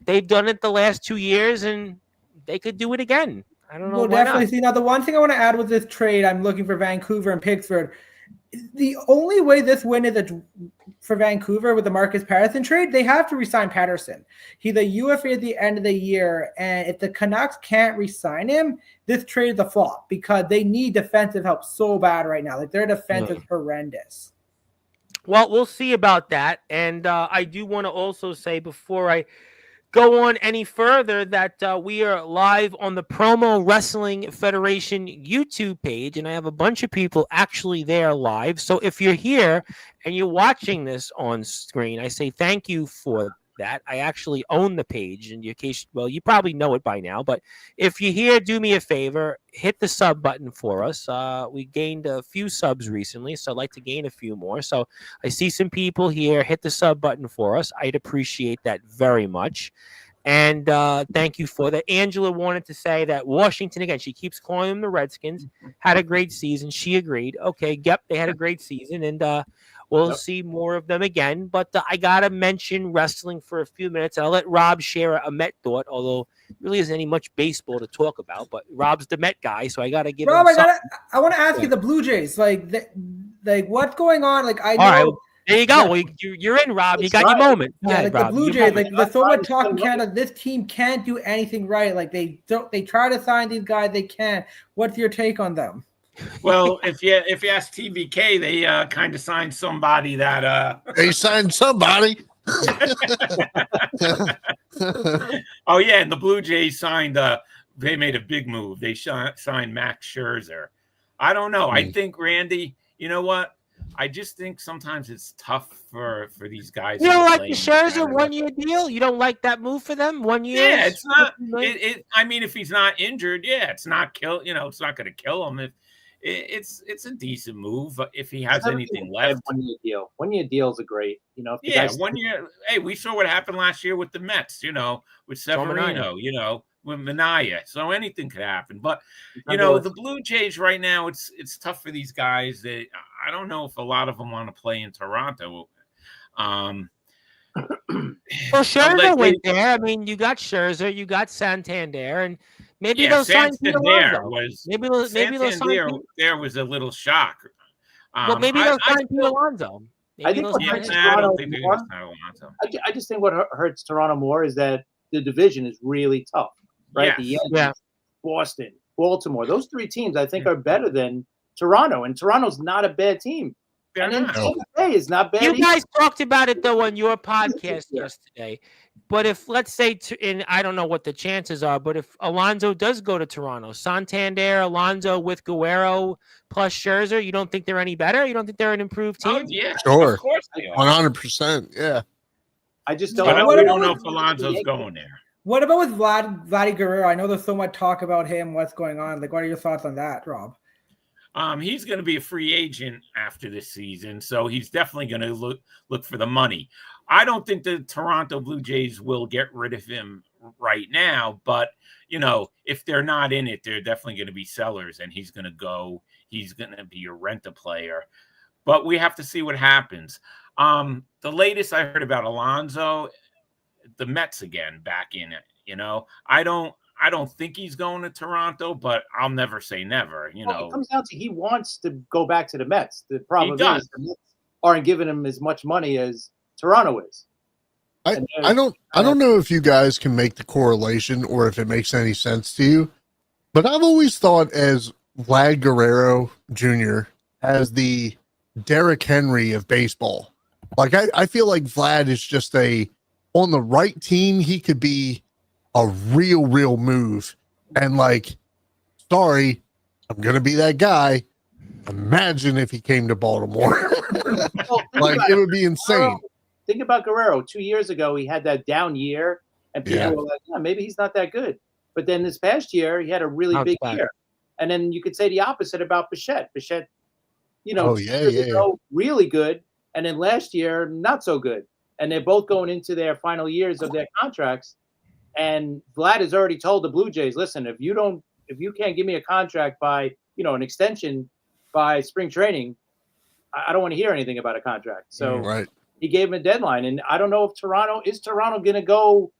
they've done it the last 2 years, and they could do it again. I don't know. We'll definitely see. Now, the one thing I want to add with this trade, I'm looking for Vancouver and Pittsburgh. The only way this win is for Vancouver with the Marcus Patterson trade, they have to resign Patterson. He's a UFA at the end of the year, and if the Canucks can't resign him, this trade is a flop because they need defensive help so bad right now. Like their defense is horrendous. Well, we'll see about that. And I do want to also say before I go on any further that we are live on the Promo Wrestling Federation YouTube page, and I have a bunch of people actually there live. So if you're here and you're watching this on screen, I say thank you for that. I actually own the page in your case. Well, you probably know it by now, but if you're here, do me a favor, hit the sub button for us. We gained a few subs recently, so I'd like to gain a few more. So I see some people here. Hit the sub button for us. I'd appreciate that very much. And thank you for that. Angela wanted to say that Washington, again, she keeps calling them the Redskins, had a great season. She agreed. Okay, yep, they had a great season, and we'll see more of them again. But I got to mention wrestling for a few minutes. I'll let Rob share a Met thought, although there really isn't any much baseball to talk about. But Rob's the Met guy, so I got to give him something. I want to ask you the Blue Jays, like what's going on? Like I know. All right. There you go. Well, you're in, Rob. You got your moment. Yeah, ahead, like Rob. the Blue Jays, like there's so much talk in Canada. This team can't do anything right. Like they try to sign these guys, they can't. What's your take on them? Well, if you ask TBK, they kind of signed somebody that they signed somebody. Oh yeah, and the Blue Jays signed they made a big move. They signed Max Scherzer. I don't know. I think, Randy, you know what? I just think sometimes it's tough for these guys. You don't like the Scherzer 1-year deal? You don't like that move for them? 1 year? Yeah, it's not. I mean, if he's not injured, yeah, it's not kill. It's not going to kill him. It's a decent move if he has anything left. 1-year deal. 1-year deals are great. If 1 year. Hey, we saw what happened last year with the Mets. With Severino. With Minaya. So anything could happen. But the Blue Jays right now, it's tough for these guys. I don't know if a lot of them want to play in Toronto. Well, Scherzer went there. I mean, you got Scherzer, you got Santander, and maybe they'll sign Pete Alonso. Maybe they'll sign there was a little shock. Well, maybe they'll sign Pete Alonso. I think I don't think they're going to sign Alonso. I just think what hurts Toronto more is that the division is really tough, right? Yes. The Yankees, Boston, Baltimore. Those 3 teams I think are better than Toronto, and Toronto's not a bad team. They're not. Tampa Bay is not bad. You guys talked about it though on your podcast yesterday. But if let's say, and I don't know what the chances are, but if Alonso does go to Toronto, Santander, Alonso with Guerrero plus Scherzer, you don't think they're any better? You don't think they're an improved team? Oh, yeah, sure. Of course they are. 100%. Yeah. I just don't. We don't know if Alonso's going there. What about with Vladdy Guerrero? I know there's so much talk about him. What's going on? Like, what are your thoughts on that, Rob? He's going to be a free agent after this season, so he's definitely going to look for the money. I don't think the Toronto Blue Jays will get rid of him right now, but if they're not in it, they're definitely going to be sellers, and he's going to go. He's going to be a rent-a-player, but we have to see what happens. The latest I heard about Alonso, the Mets again back in it. I don't think he's going to Toronto, but I'll never say never. It comes down to he wants to go back to the Mets. The problem is the Mets aren't giving him as much money as Toronto is. I don't know if you guys can make the correlation or if it makes any sense to you, but I've always thought as Vlad Guerrero Jr. as the Derrick Henry of baseball. Like I feel like Vlad is just on the right team, he could be a real move. And sorry, I'm going to be that guy. Imagine if he came to Baltimore. It would be insane. Think about Guerrero. 2 years ago, he had that down year, and people were like, yeah, maybe he's not that good. But then this past year, he had a really big year. And then you could say the opposite about Bichette. Bichette, 2 years ago, really good. And then last year, not so good. And they're both going into their final years of their contracts. And Vlad has already told the Blue Jays, listen, if you can't give me a contract by, an extension by spring training, I don't want to hear anything about a contract. So he gave him a deadline. And I don't know if Toronto going to go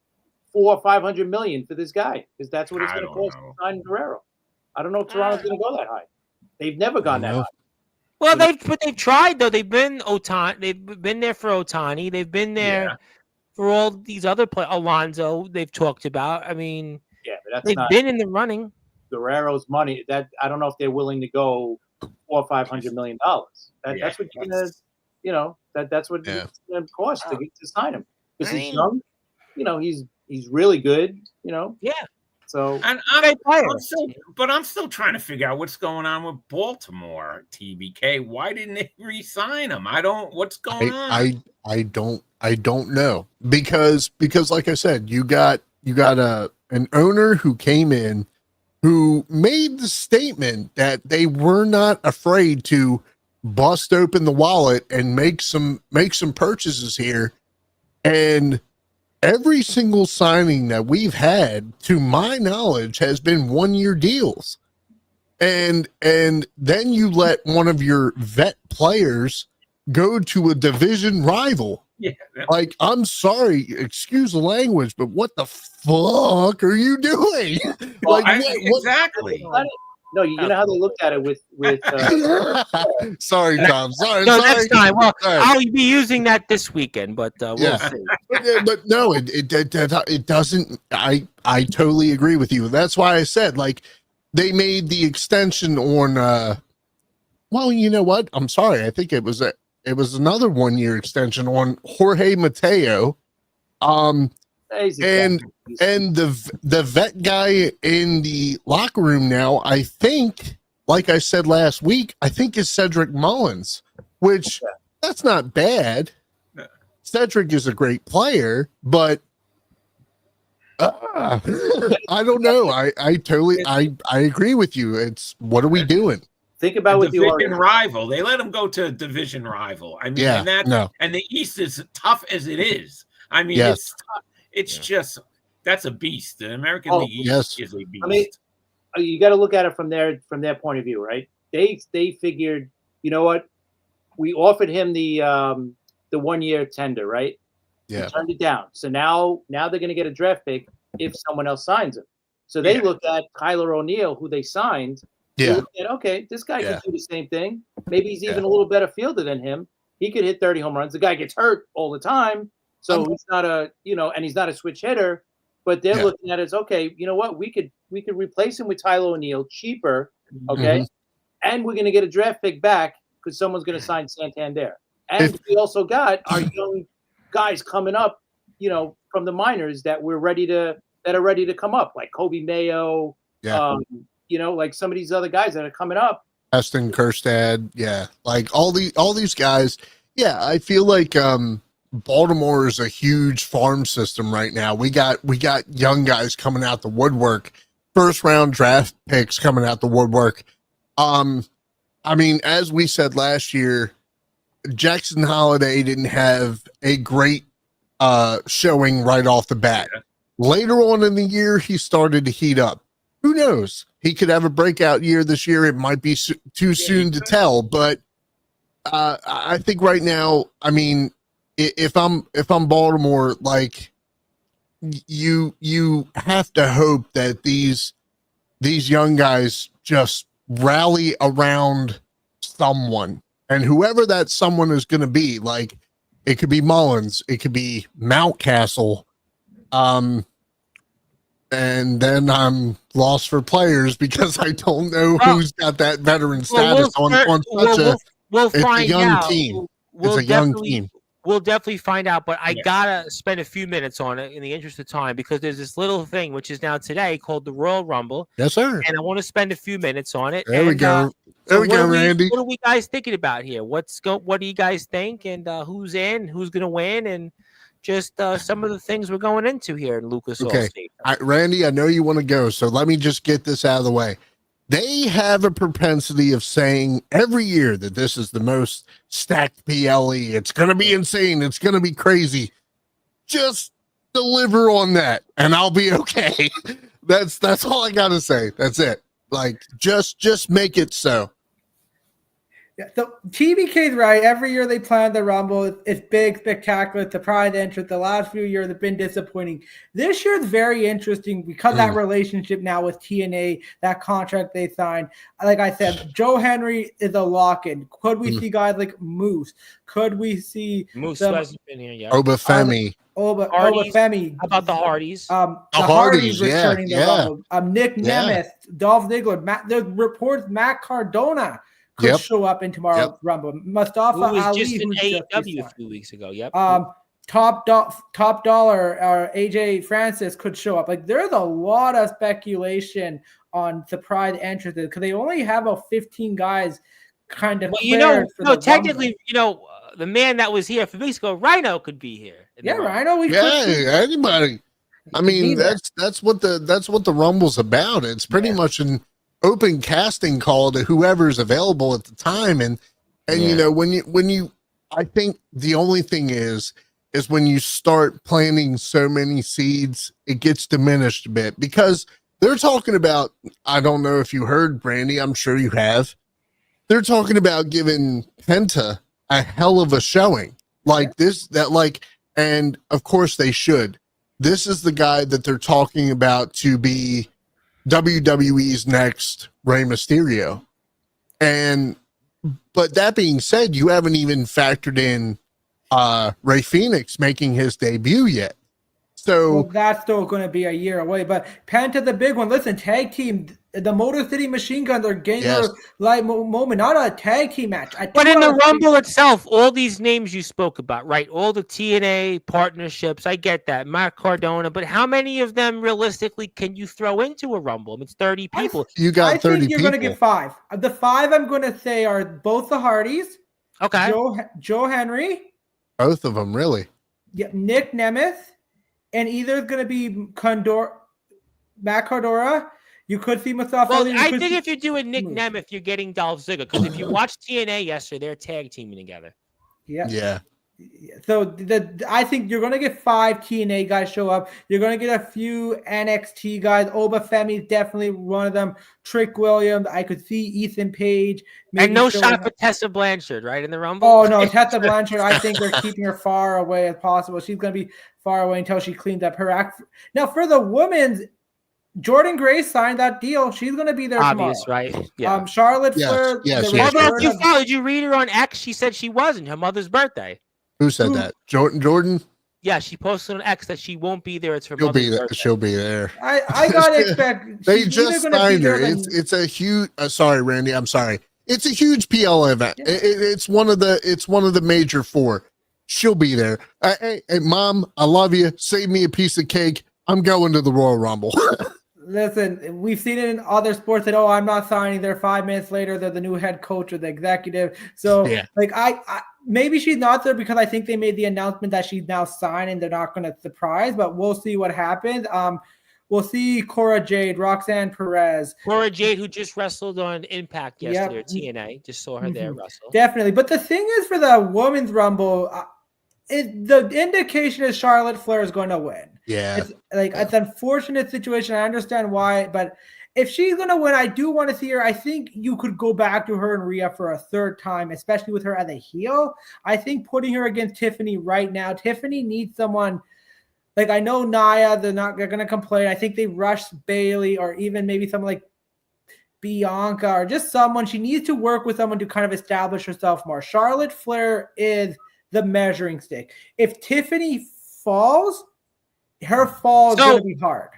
$400 or $500 million for this guy, because that's what it's going to cost to sign Guerrero. I don't know if Toronto's going to go that high. They've never gone that high. Well, they've tried though. They've been Otani. They've been there for Otani. They've been there for all these other players. Alonso, they've talked about. I mean, but they've been in the running. Guerrero's money. That I don't know if they're willing to go $400 or $500 million. That's what you're gonna, that's what it's gonna cost to sign him. Because he's young. He's really good. Yeah. So I'm still trying to figure out what's going on with Baltimore. TBK, why didn't they re-sign him? What's going on? I don't know because like I said, you got an owner who came in who made the statement that they were not afraid to bust open the wallet and make some purchases here, and every single signing that we've had, to my knowledge, has been 1-year deals. And then you let one of your vet players go to a division rival. Yeah. I'm sorry, excuse the language, but what the fuck are you doing? Exactly. No, you know how they looked at it with sorry, Tom. Sorry. Next time. Well, I'll be using that this weekend, but we'll see. But no, it doesn't. I totally agree with you. That's why I said they made the extension on. Well, you know what? I'm sorry. I think it was another 1-year extension on Jorge Mateo. And the vet guy in the locker room now, I think, like I said last week, I think is Cedric Mullins, which that's not bad. Cedric is a great player, but I don't know. I totally agree with you. It's what are we doing? Think about what division rival. They let him go to a division rival. I mean, and the East is tough as it is. I mean, it's tough. It's just that's a beast. The American League East is a beast. I mean, you got to look at it from their point of view, right? They figured, you know what? We offered him the 1 year tender, right? Yeah. He turned it down. So now they're going to get a draft pick if someone else signs him. So they look at Kyler O'Neal, who they signed. Yeah. And, okay, this guy can do the same thing. Maybe he's even a little better fielder than him. He could hit 30 home runs. The guy gets hurt all the time. So he's not and he's not a switch hitter. But they're looking at it as, okay, you know what? We could replace him with Tyler O'Neill cheaper, okay? Mm-hmm. And we're going to get a draft pick back because someone's going to sign Santander. And we also got our young guys coming up, from the minors that are ready to come up, like Kobe Mayo, like some of these other guys that are coming up. Aston Kerstad, like all these guys. Yeah, I feel like Baltimore is a huge farm system right now. We got young guys coming out the woodwork, first round draft picks coming out the woodwork. I mean, as we said last year, Jackson Holiday didn't have a great showing right off the bat. Later on in the year, he started to heat up. Who knows? He could have a breakout year this year. It might be too soon to tell, but I think right now, I mean, if I'm Baltimore, like you have to hope that these young guys just rally around someone, and whoever that someone is going to be, like it could be Mullins, it could be Mountcastle, and then I'm lost for players because I don't know who's got that veteran status on such a young team. It's a young team. We'll definitely find out, but I gotta spend a few minutes on it in the interest of time because there's this little thing which is now today called the Royal Rumble. Yes, sir. And I want to spend a few minutes on it. There we go. There we go, Randy. What are we guys thinking about here? What do you guys think? And who's in? Who's gonna win? And just some of the things we're going into here in Lucas Oil Stadium. Randy, I know you want to go, so let me just get this out of the way. They have a propensity of saying every year that this is the most stacked PLE. It's going to be insane. It's going to be crazy. Just deliver on that, and I'll be okay. That's all I got to say. That's it. Like, just make it so. Yeah, so TBK's right. Every year they plan the Rumble. It's big, spectacular. It's the pride entrance. The last few years have been disappointing. This year is very interesting because that relationship now with TNA, that contract they signed. Like I said, Joe Henry is a lock-in. Could we see guys like Moose? Could we see Moose hasn't been here yet? Obafemi. Obafemi. How about the Hardys? The Hardys returning the Rumble. Nick Nemeth, Dolph Ziggler. There's reports Matt Cardona could show up in tomorrow's Rumble. Mustafa Ali, just in AEW a few weeks ago. Top dollar, AJ Francis could show up. Like there's a lot of speculation on surprise entrances because they only have 15 guys kind of. Well, technically, the man that was here a few weeks ago, Rhino, could be here. Rhino. Anybody. I mean, that's what the Rumble's about. It's pretty much an open casting call to whoever's available at the time, and when you I think the only thing is when you start planting so many seeds, it gets diminished a bit because they're talking about, I don't know if you heard, Brandy, I'm sure you have, they're talking about giving Penta a hell of a showing like this, and of course they should. This is the guy that they're talking about to be WWE's next Rey Mysterio. But that being said, you haven't even factored in Rey Fenix making his debut yet. So well, that's still going to be a year away. But Penta, the big one. Listen, tag team, the Motor City Machine Guns are getting their live moment, not a tag team match. But in the Rumble itself, all these names you spoke about, right? All the TNA partnerships, I get that. Matt Cardona, but how many of them realistically can you throw into a Rumble? I mean, it's 30 people. You got 30 people. I think you're going to get 5. The 5 I'm going to say are both the Hardys. Okay. Joe Henry. Both of them, really? Yeah, Nick Nemeth. And either it's going to be Matt Cardona. You could see Mustafa. Well, I think if you're doing Nick Nemeth, you're getting Dolph Ziggler. Because if you watch TNA yesterday, they're tag teaming together. Yeah. So I think you're going to get 5 TNA guys show up. You're going to get a few NXT guys. Oba Femi is definitely one of them. Trick Williams. I could see Ethan Page. And no shot for Tessa Blanchard, right, in the Rumble? Oh, no. Tessa Blanchard, I think they're keeping her far away as possible. She's going to be far away until she cleans up her act. Now, for the women's, Jordan Grace signed that deal. She's going to be there tomorrow. Right? Yeah. Charlotte Flair. Did you read her on X? She said she wasn't. Her mother's birthday. Who said that? Jordan? Yeah, she posted on X that she won't be there. It's her mother's birthday. She'll be there. I gotta expect. They just signed her. It's a huge. Sorry, Randy. I'm sorry. It's a huge PL event. Yeah. It's one of the major 4. She'll be there. Hey, Mom, I love you. Save me a piece of cake. I'm going to the Royal Rumble. Listen, we've seen it in other sports that, I'm not signing there. 5 minutes later, they're the new head coach or the executive. So, I maybe she's not there because I think they made the announcement that she's now signed and they're not going to surprise, but we'll see what happens. We'll see Cora Jade, Roxanne Perez. Cora Jade, who just wrestled on Impact yesterday or TNA. Just saw her there wrestle. Definitely. But the thing is for the Women's Rumble, the indication is Charlotte Flair is going to win. Yeah. It's an unfortunate situation. I understand why, but if she's going to win, I do want to see her. I think you could go back to her and Rhea for a 3rd time, especially with her as a heel. I think putting her against Tiffany right now, Tiffany needs someone. I know Nia, they're going to complain. I think they rushed Bailey or even maybe someone like Bianca or just someone. She needs to work with someone to kind of establish herself more. Charlotte Flair is the measuring stick. If Tiffany falls, her fall is going to be hard.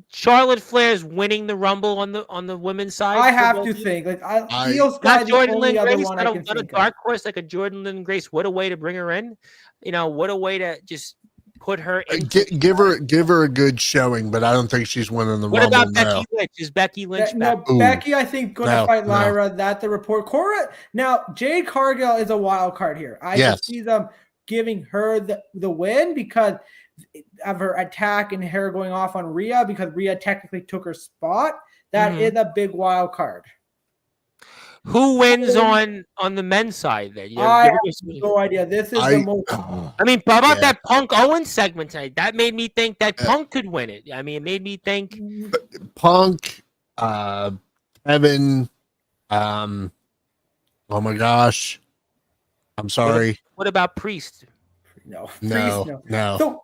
Charlotte Flair's winning the Rumble on the women's side. I have to think. Io Sky the only other one I can think of. Dark horse like a Jordan Lynn Grace. What a way to bring her in. What a way to just put her in. Give her a good showing, but I don't think she's winning the Rumble. What about Becky Lynch? Is Becky Lynch back? No, Becky, I think, going to fight Lyra. That's the report. Cora. Now, Jade Cargill is a wild card here. I can see them giving her the win because of her attack and her going off on Rhea because Rhea technically took her spot. That is a big wild card. Who wins on the men's side there? I have no idea. This is the most. I mean, how about that Punk Owens segment tonight? That made me think that Punk could win it. I mean, it made me think Punk, Evan. Oh my gosh, I'm sorry. What about Priest? No. So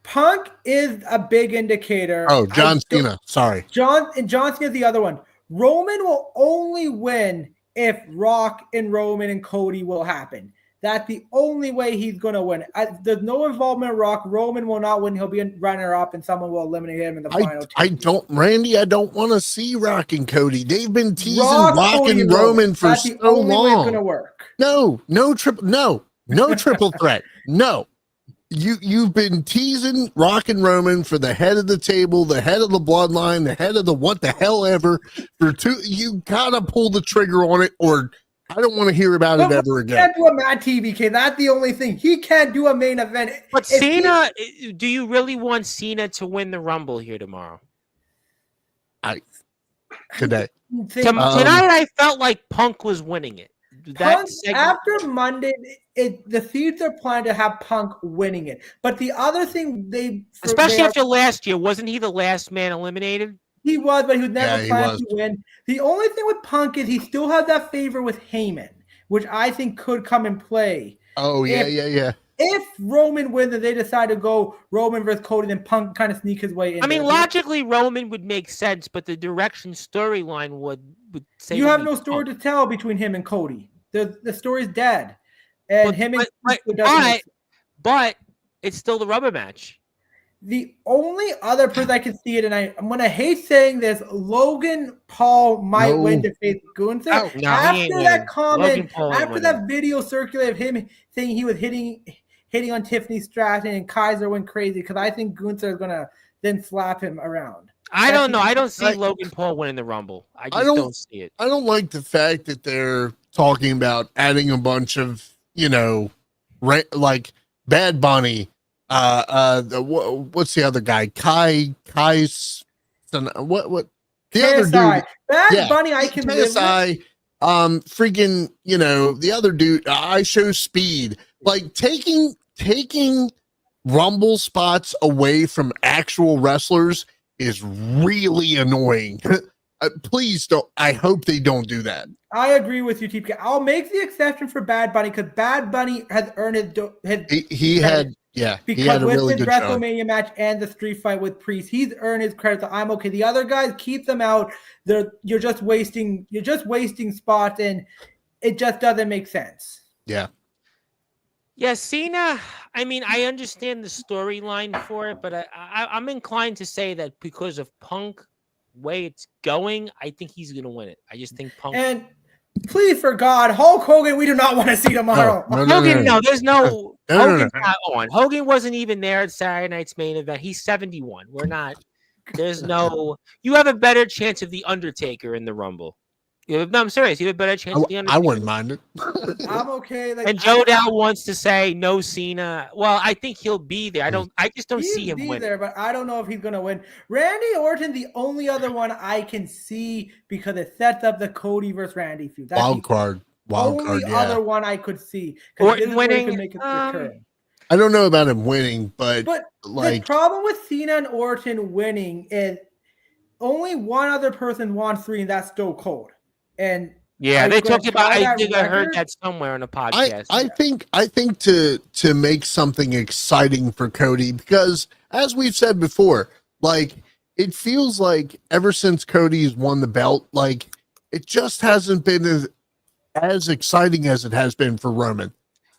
Punk is a big indicator. Oh, John Cena. Sorry. John Cena is the other one. Roman will only win if Rock and Roman and Cody will happen. That's the only way he's going to win. There's no involvement in Rock. Roman will not win. He'll be a runner-up, and someone will eliminate him in the final. I don't want to see Rock and Cody. They've been teasing Rock and Roman for so long. That's the only way it's going to work. No triple threat. No. You've been teasing Rock and Roman for the head of the table, the head of the bloodline, the head of the what the hell ever. You gotta pull the trigger on it, or I don't want to hear about it ever again. He can't do a Matt TVK. That's the only thing. He can't do a main event. But Cena, do you really want Cena to win the Rumble here tomorrow? Today. Tonight, I felt like Punk was winning it. Punk, after Monday, the Thieves are planning to have Punk winning it. But the other thing especially after last year, wasn't he the last man eliminated? He was, but he was never planned to win. The only thing with Punk is he still has that favor with Heyman, which I think could come in play. Oh, yeah. If Roman wins and they decide to go Roman versus Cody, then Punk kind of sneak his way in. I mean, logically, Roman would make sense, but the direction storyline would say you have no story to tell between him and Cody. The story's dead, and but it's still the rubber match. The only other person I can see it, and I'm gonna hate saying this, Logan Paul might win to face Gunther. No, after that comment, after that video circulated of him saying he was hitting on Tiffany Stratton and Kaiser went crazy because I think Gunther is gonna then slap him around. I don't know. I don't see Logan Paul winning the Rumble. I just don't see it. I don't like the fact that they're talking about adding a bunch of, like Bad Bunny. What's the other guy? Kai's what the KSI. other dude? Bad Bunny, I can KSI. Freaking, the other dude. I Show Speed. Like taking Rumble spots away from actual wrestlers is really annoying. Please don't. I hope they don't do that. I agree with you, TPK. I'll make the exception for Bad Bunny because Bad Bunny has earned it. He had a really good WrestleMania match and the street fight with Priest, he's earned his credit. So I'm okay. The other guys, keep them out. You're just wasting spots, and it just doesn't make sense. Yeah. Yeah, Cena, I mean, I understand the storyline for it, but I'm inclined to say that because of Punk way it's going, I think he's going to win it. I just think Punk. And please, for God, Hulk Hogan, we do not want to see tomorrow. No, there's no. Hogan's not on. Hogan wasn't even there at Saturday night's main event. He's 71. We're not. There's no. You have a better chance of the Undertaker in the Rumble. No, I'm serious. You have a better chance of the Undertaker. I wouldn't mind it. I'm okay. And Joe Dow wants to say no Cena. Well, I think he'll be there. I just don't see him winning. There, but I don't know if he's gonna win. Randy Orton, the only other one I can see because it sets up the Cody versus Randy feud. That's wild card. Only other one I could see. Orton winning. I don't know about him winning, but the problem with Cena and Orton winning is only one other person won 3, and that's Stone Cold. And yeah, they talked about. I think I heard that somewhere on a podcast. I think to make something exciting for Cody, because as we've said before, like it feels like ever since Cody's won the belt, like it just hasn't been as exciting as it has been for Roman.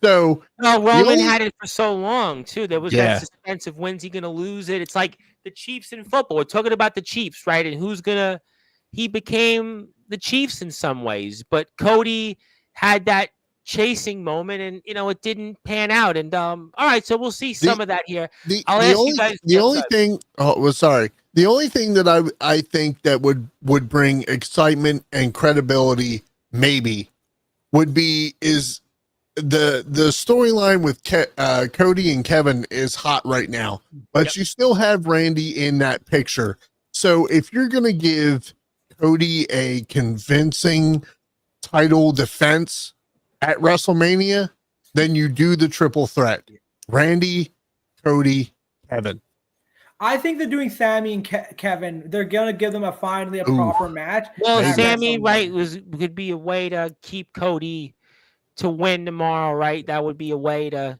So Roman had it for so long too. There was that suspense of when's he going to lose it. It's like the Chiefs in football. We're talking about the Chiefs, right? And he became the Chiefs in some ways, but Cody had that chasing moment, and it didn't pan out. And all right, so we'll see some of that here. I'll ask you guys. The only thing that I think that would bring excitement and credibility maybe is the storyline with Cody and Kevin is hot right now, but you still have Randy in that picture. So if you're gonna give Cody a convincing title defense at WrestleMania, then you do the triple threat: Randy, Cody, Kevin. I think they're doing Sammy and Kevin. They're gonna give them a proper match. Well, Sammy, right, could be a way to keep Cody to win tomorrow, right? That would be a way to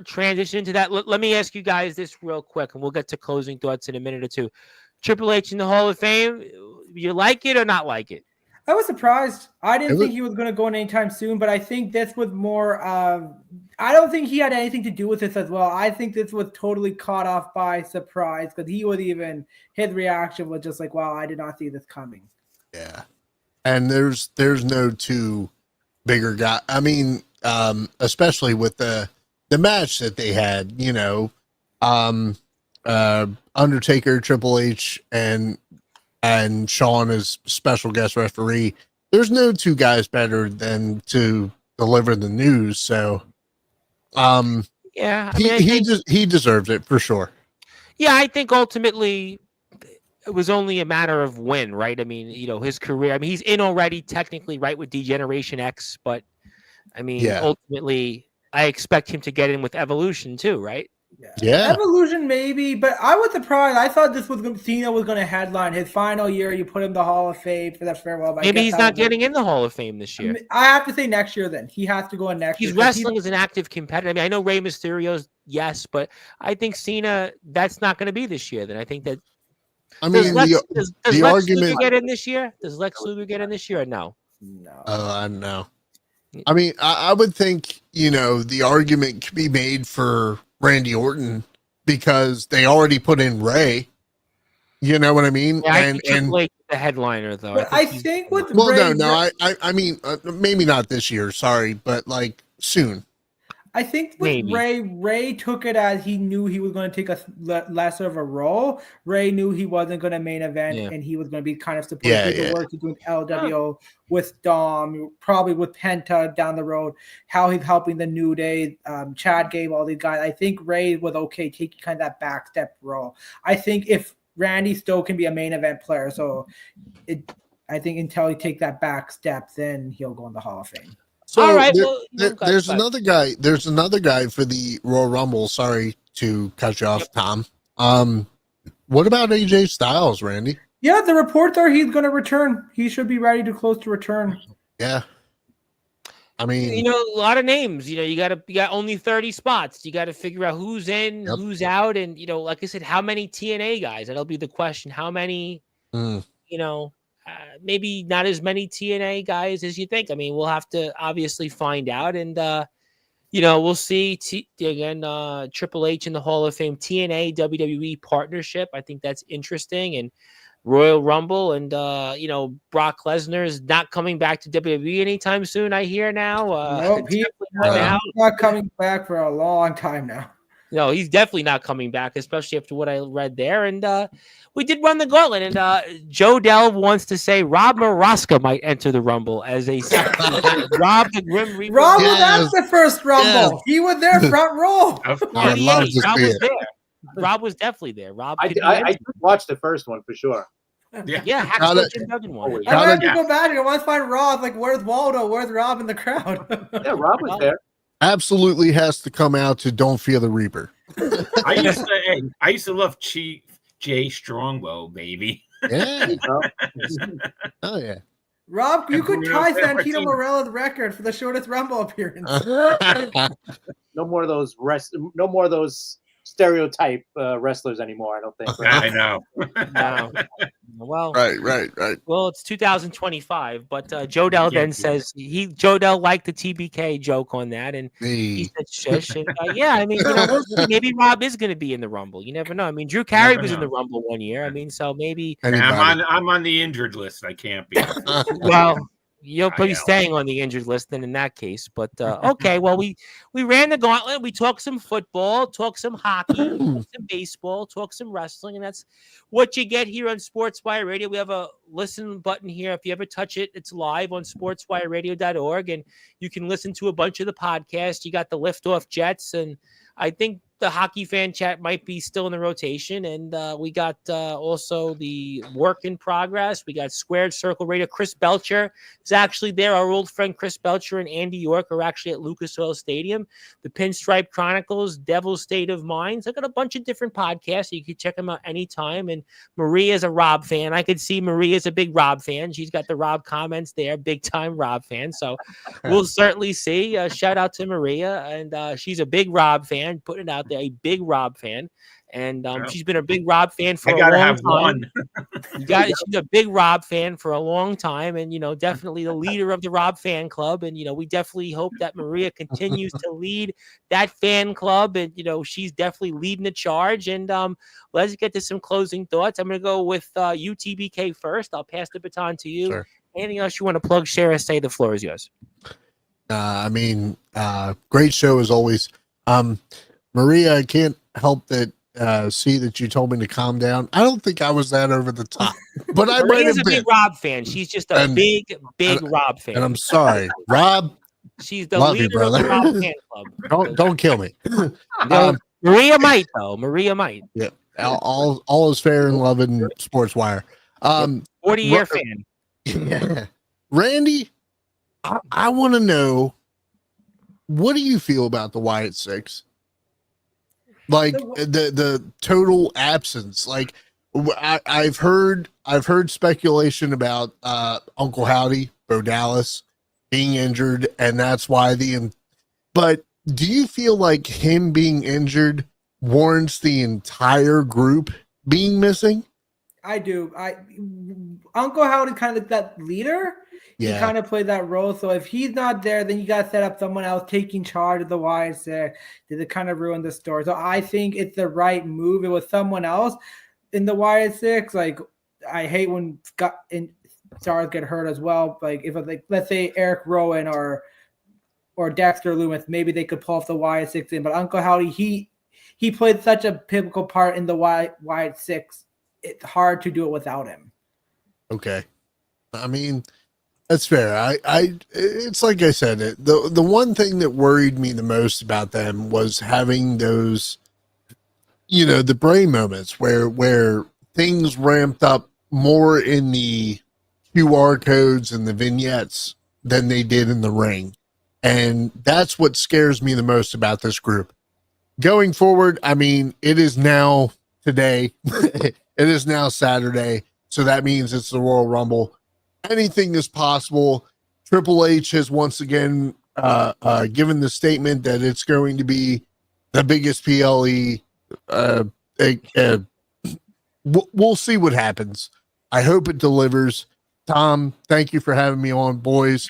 transition to that. Let me ask you guys this real quick, and we'll get to closing thoughts in a minute or two. Triple H in the Hall of Fame, you like it or not like it? I was surprised. I didn't think he was going to go in anytime soon, but I think this was more I don't think he had anything to do with this as well. I think this was totally caught off by surprise because his reaction was just like, wow, I did not see this coming. Yeah. And there's no two bigger guy. I mean, especially with the match that they had, Undertaker, Triple H, and Shawn as special guest referee. There's no two guys better than to deliver the news. So, he deserves it for sure. Yeah, I think ultimately it was only a matter of when, right? I mean, his career. I mean, he's in already technically, right, with D-Generation X, but I mean, ultimately, I expect him to get in with Evolution too, right? Yeah. Evolution maybe, but I was surprised. I thought Cena was going to headline his final year. You put him in the Hall of Fame for that farewell. Maybe he's not getting in the Hall of Fame this year. I have to say next year. Then he has to go in next year. He's wrestling as an active competitor. I mean, I know Rey Mysterio's yes, but I think Cena that's not going to be this year. Then I think that. I mean, does Lex Luger get in this year? Does Lex Luger get in this year or no? No. I don't know. I mean, I would think the argument could be made for Randy Orton because they already put in Ray. You know what I mean? Yeah, I think Triple H is the headliner, though. But I think with well, Ray, I mean, maybe not this year. Sorry, but like soon. I think with Ray took it as he knew he was going to take a lesser of a role. Ray knew he wasn't going to main event, and he was going to be kind of supporting the work he's doing with LWO, with Dom, probably with Penta down the road, how he's helping the New Day, Chad Gable, all these guys. I think Ray was okay taking kind of that back step role. I think if Randy still can be a main event player, so I think until he take that back step, then he'll go in the Hall of Fame. So all right, there's another guy. There's another guy for the Royal Rumble. Sorry to cut you off, Tom. What about AJ Styles, Randy? Yeah, the reports are he's going to return. He should be ready to close to return. Yeah. I mean, a lot of names. You got only 30 spots. You got to figure out who's in, who's out, and like I said, how many TNA guys? That'll be the question. How many? Maybe not as many TNA guys as you think. I mean, we'll have to obviously find out, and we'll see. Triple H in the Hall of Fame, TNA WWE partnership. I think that's interesting, and Royal Rumble, and Brock Lesnar is not coming back to WWE anytime soon. I hear now. Nope, he's not coming back for a long time now. No, he's definitely not coming back, especially after what I read there. And we did run the gauntlet, and Joe Dell wants to say Rob Maraska might enter the Rumble as a Rob the Grim Reaper. Rob was at the first Rumble. Yes. He was there front row. Rob was there. Rob was definitely there. I watched the first one for sure. Yeah. Jim Duggan one. I had to go back and I want to find Rob. Like, where's Waldo? Where's Rob in the crowd? Yeah, Rob was there. Absolutely has to come out to Don't Fear the Reaper. I used to love Chief Jay Strongbow, baby. Yeah. Oh yeah. Rob, you could tie Santino Morella's record for the shortest Rumble appearance. No more of those stereotype wrestlers anymore. I don't think. Right? I know. No. Well, right. Well, it's 2025, but Joe Dell then says Joe Dell liked the TBK joke on that, and he said shush. And I mean, maybe Rob is going to be in the Rumble. You never know. I mean, Drew Carey was in the Rumble one year. I mean, so maybe I'm on the injured list. I can't be. Well. You'll be staying on the injured list then in that case. But okay, well, we ran the gauntlet. We talked some football, talked some hockey, some baseball, talked some wrestling, and that's what you get here on Sportswire Radio. We have a listen button here. If you ever touch it, it's live on sportswireradio.org, and you can listen to a bunch of the podcasts. You got the Liftoff Jets, and I think the hockey fan chat might be still in the rotation. And we got also the work in progress. We got Squared Circle Radio. Chris Belcher is actually there. Our old friend Chris Belcher and Andy York are actually at Lucas Oil Stadium. The Pinstripe Chronicles, Devil's State of Mind. So I got a bunch of different podcasts. So you can check them out anytime. And Maria's a Rob fan. I could see Maria's a big Rob fan. She's got the Rob comments there. Big time Rob fan. So we'll certainly see. Shout out to Maria. And she's a big Rob fan, putting it out there, a big Rob fan. And she's been a big Rob fan for a long time. She's a big Rob fan for a long time, and definitely the leader of the Rob fan club. And we definitely hope that Maria continues to lead that fan club, and she's definitely leading the charge. And let's get to some closing thoughts. I'm going to go with UTBK first. I'll pass the baton to you. Sure. Anything else you want to plug, share, or say? The floor is yours. I mean, great show as always. Maria, I can't help that. See that you told me to calm down. I don't think I was that over the top, but I might have been. She's a big Rob fan. She's just a big Rob fan. And I'm sorry, Rob. She's the leader of the Rob fan club. Don't kill me. Maria might though. Maria might. Yeah. All is fair in love in Sportswire. 40-year fan. Yeah. Randy, I want to know, what do you feel about the Wyatt Six? Like the total absence. Like I've heard speculation about Uncle Howdy, Bo Dallas, being injured, and that's why but do you feel like him being injured warrants the entire group being missing? I do. Uncle Howard is kind of like that leader. Yeah. He kind of played that role. So if he's not there, then you got to set up someone else taking charge of the YSX. Did it kind of ruin the story? So I think it's the right move. It was someone else in the YSX. Like I hate when stars get hurt as well. Like if like let's say Eric Rowan or Dexter Loomis, maybe they could pull off the YSX in. But Uncle Howdy, he played such a pivotal part in the YSX. It's hard to do it without him. Okay. I mean, that's fair. It's like I said, the one thing that worried me the most about them was having those, the brain moments where things ramped up more in the QR codes and the vignettes than they did in the ring. And that's what scares me the most about this group. Going forward, I mean, it is now today. It is now Saturday, so that means it's the Royal Rumble. Anything is possible. Triple H has once again given the statement that it's going to be the biggest PLE. We'll see what happens. I hope it delivers. Tom, thank you for having me on, boys.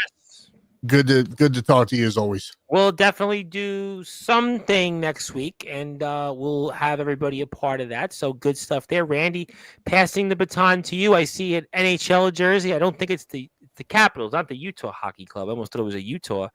Good to talk to you as always. We'll definitely do something next week, and we'll have everybody a part of that. So good stuff there. Randy, passing the baton to you. I see an NHL jersey. I don't think it's the Capitals, not the Utah Hockey Club. I almost thought it was a Utah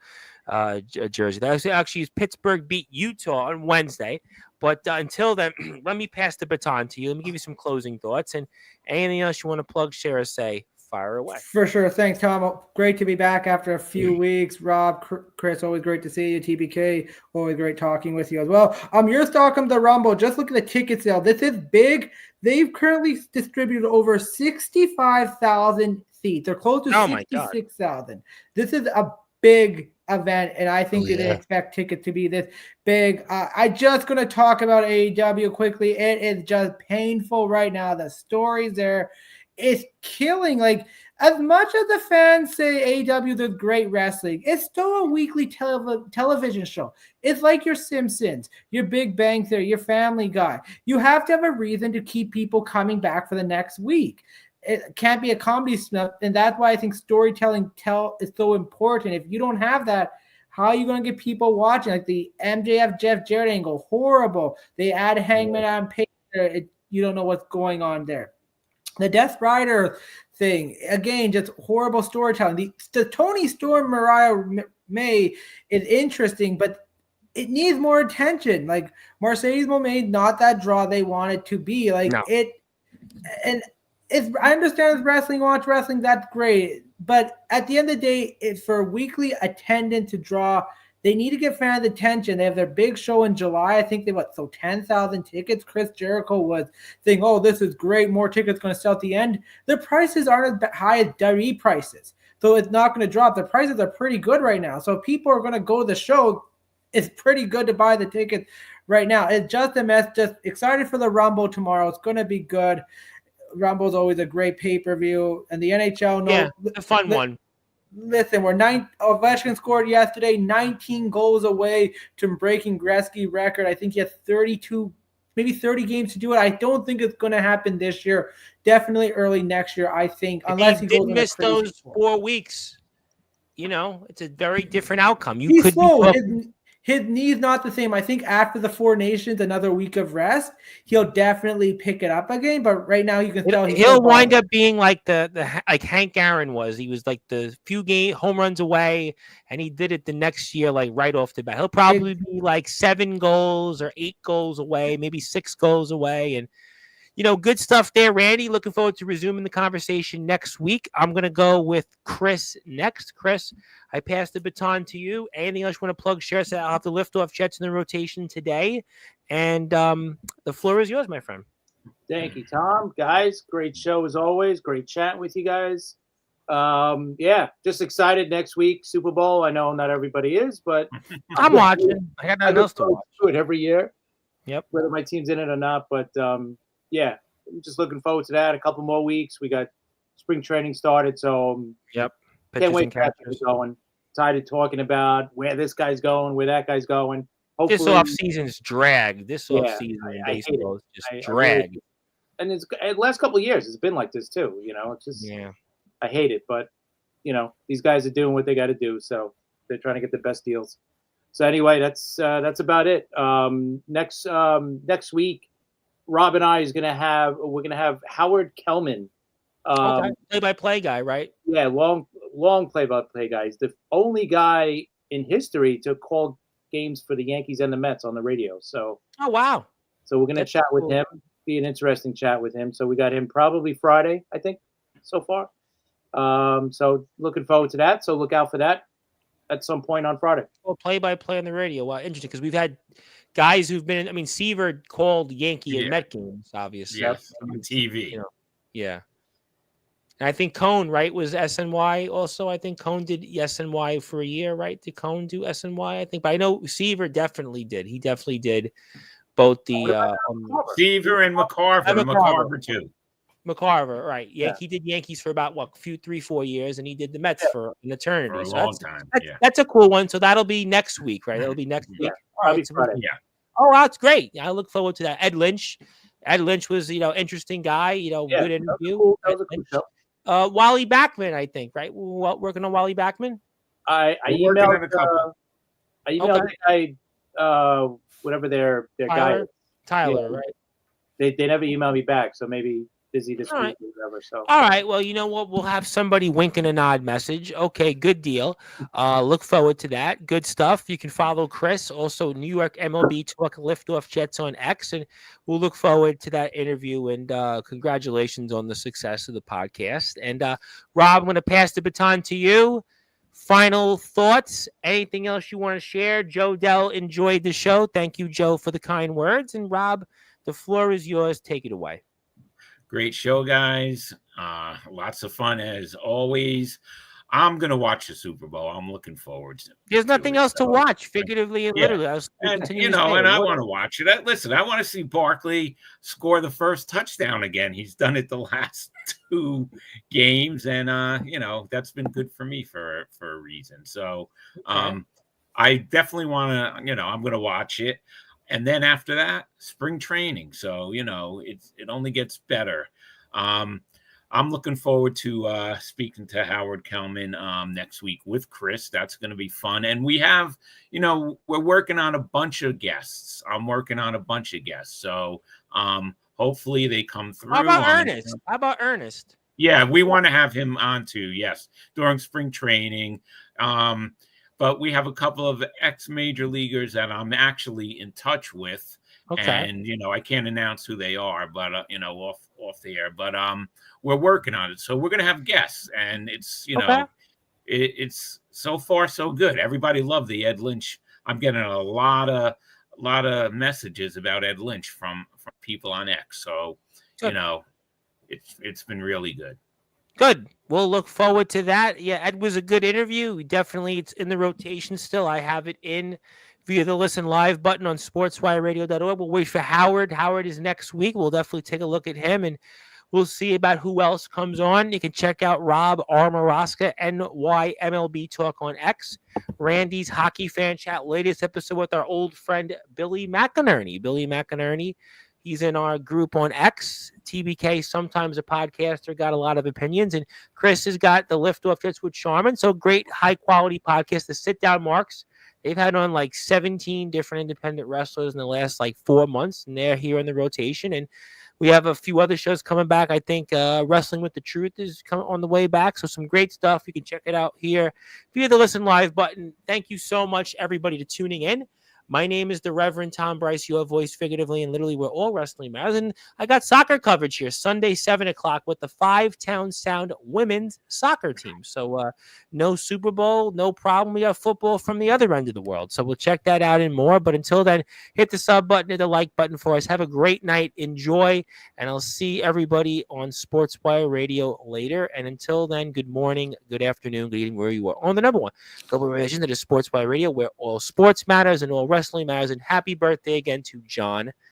jersey. That actually Pittsburgh beat Utah on Wednesday. But until then, let me pass the baton to you. Let me give you some closing thoughts. And anything else you want to plug, share, or say, fire away. For sure. Thanks, Tom. Great to be back after a few weeks. Rob, Chris, always great to see you. TBK, always great talking with you as well. Your Stockholm the Rumble. Just look at the ticket sale. This is big. They've currently distributed over 65,000 seats. They're close to 66,000. This is a big event, and I think they expect tickets to be this big. I just going to talk about AEW quickly. It is just painful right now. The stories there. It's killing. Like, as much as the fans say AEW does great wrestling, it's still a weekly television show. It's like your Simpsons, your Big Bang Theory, your Family Guy. You have to have a reason to keep people coming back for the next week. It can't be a comedy snuff, and that's why I think storytelling is so important. If you don't have that, how are you going to get people watching? Like the MJF Jeff Jarrett angle, horrible. They add Hangman on paper. You don't know what's going on there. The Death Rider thing, again, just horrible storytelling. The Tony Storm Mariah May is interesting, but it needs more attention. Like Mercedes Monet, not that draw they want it to be. Like I understand it's wrestling, watch wrestling, that's great. But at the end of the day, it's for weekly attendance to draw. They need to get fans' attention. They have their big show in July. I think they 10,000 tickets. Chris Jericho was saying, "Oh, this is great. More tickets going to sell at the end." Their prices aren't as high as WWE prices, so it's not going to drop. The prices are pretty good right now. So people are going to go to the show. It's pretty good to buy the tickets right now. It's just a mess. Just excited for the Rumble tomorrow. It's going to be good. Rumble's always a great pay-per-view, and the NHL. A fun one. Listen, Ovechkin scored yesterday, 19 goals away to breaking Gretzky record. I think he has 32, maybe 30 games to do it. I don't think it's going to happen this year. Definitely early next year, I think. Unless he didn't miss those 4 weeks. It's a very different outcome. He's slow. His knee's not the same. I think after the Four Nations, another week of rest, he'll definitely pick it up again. But right now, you can tell he'll wind up being like like Hank Aaron was. He was like the few home runs away, and he did it the next year, like right off the bat. He'll probably be like 7 goals or 8 goals away, maybe 6 goals away, and good stuff there, Randy. Looking forward to resuming the conversation next week. I'm going to go with Chris next. Chris, I pass the baton to you. Anything else you want to plug, share? So I'll have to lift off Jets in the rotation today. And the floor is yours, my friend. Thank you, Tom. Guys, great show as always. Great chatting with you guys. Just excited next week, Super Bowl. I know not everybody is, but I'm watching. I got nothing else to watch. Do it every year. Yep. Whether my team's in it or not, but I'm just looking forward to that. A couple more weeks. We got spring training started, so yep. Can't wait to get going. Tired of talking about where this guy's going, where that guy's going. Hopefully, this off season's drag. This off season baseball is just drag. and it's the last couple of years it's been like this too. It's just I hate it, but these guys are doing what they got to do, so they're trying to get the best deals. So anyway, that's about it. Next week, Rob and I we're gonna have Howard Kellman. Play-by-play guy, right? Yeah, long play-by-play guy. He's the only guy in history to call games for the Yankees and the Mets on the radio. So oh wow. So we're gonna chat with him. Be an interesting chat with him. So we got him probably Friday, I think, so far. So looking forward to that. So look out for that at some point on Friday. Well, play-by-play on the radio. Wow, interesting, because we've had guys who've been. I mean, Seaver called Yankee and Met games, obviously. Yes, on TV. Yeah. And I think Cone, right, was SNY also. I think Cone did SNY for a year, right? Did Cone do SNY? I think, but I know Seaver definitely did. He definitely did both the Seaver and McCarver. McCarver too. McCarver, right? He did Yankees for about 3-4 years, and he did the Mets for an eternity. For a long time. That's a cool one. So that'll be next week, right? That'll be next week. All right, Oh, that's great. I look forward to that. Ed Lynch was, interesting guy. Good interview. Cool. That was a cool show. Wally Backman, I think, right? Working on Wally Backman. I emailed the guy, whatever their guy is. Tyler, right? They never emailed me back, so maybe busy this week or whatever. So all right, well, you know what? We'll have somebody wink and a nod message. Okay, good deal. Look forward to that. Good stuff. You can follow Chris, also New York MLB Talk Liftoff Jets on X, and we'll look forward to that interview. And congratulations on the success of the podcast. And Rob, I'm going to pass the baton to you. Final thoughts? Anything else you want to share? Joe Dell enjoyed the show. Thank you, Joe, for the kind words. And Rob, the floor is yours. Take it away. Great show, guys. Lots of fun as always. I'm going to watch the Super Bowl. I'm looking forward to it. There's nothing else to watch, figuratively and literally. And I want to watch it. Listen, I want to see Barkley score the first touchdown again. He's done it the last 2 games, and that's been good for me for a reason. So I definitely want to, I'm going to watch it. And then after that, spring training. So, it only gets better. I'm looking forward to speaking to Howard Kellman next week with Chris. That's going to be fun. And we have, we're working on a bunch of guests. I'm working on a bunch of guests. So hopefully they come through. How about Ernest? Yeah, we want to have him on too. Yes, during spring training. But we have a couple of ex-major leaguers that I'm actually in touch with. Okay. And, I can't announce who they are, but, off the air. But we're working on it. So we're going to have guests. And it's, it's so far so good. Everybody loved the Ed Lynch. I'm getting a lot of messages about Ed Lynch from people on X. So, it's been really good. Good. We'll look forward to that. Yeah, Ed was a good interview. Definitely, it's in the rotation still. I have it in via the Listen Live button on sportswireradio.org. We'll wait for Howard. Howard is next week. We'll definitely take a look at him, and we'll see about who else comes on. You can check out Rob R. Maraska, NY MLB Talk on X. Randy's Hockey Fan Chat, latest episode with our old friend Billy McInerney. Billy McInerney. He's in our group on X. TBK, sometimes a podcaster, got a lot of opinions. And Chris has got the Liftoff Jets with Charmin. So great, high-quality podcast. The sit-down marks, they've had on 17 different independent wrestlers in the last 4 months. And they're here in the rotation. And we have a few other shows coming back. I think Wrestling with the Truth is coming on the way back. So some great stuff. You can check it out here via the Listen Live button. Thank you so much, everybody, to tuning in. My name is the Reverend Tom Bryce, your voice figuratively and literally. We're all wrestling matters. And I got soccer coverage here Sunday, 7 o'clock with the 5-Town Sound women's soccer team. So no Super Bowl, no problem. We have football from the other end of the world. So we'll check that out and more. But until then, hit the sub button, hit the like button for us. Have a great night. Enjoy. And I'll see everybody on Sportswire Radio later. And until then, good morning, good afternoon, good evening, where you are on the number one global relation that is Sportswire Radio, where all sports matters and all wrestling matters. And happy birthday again to John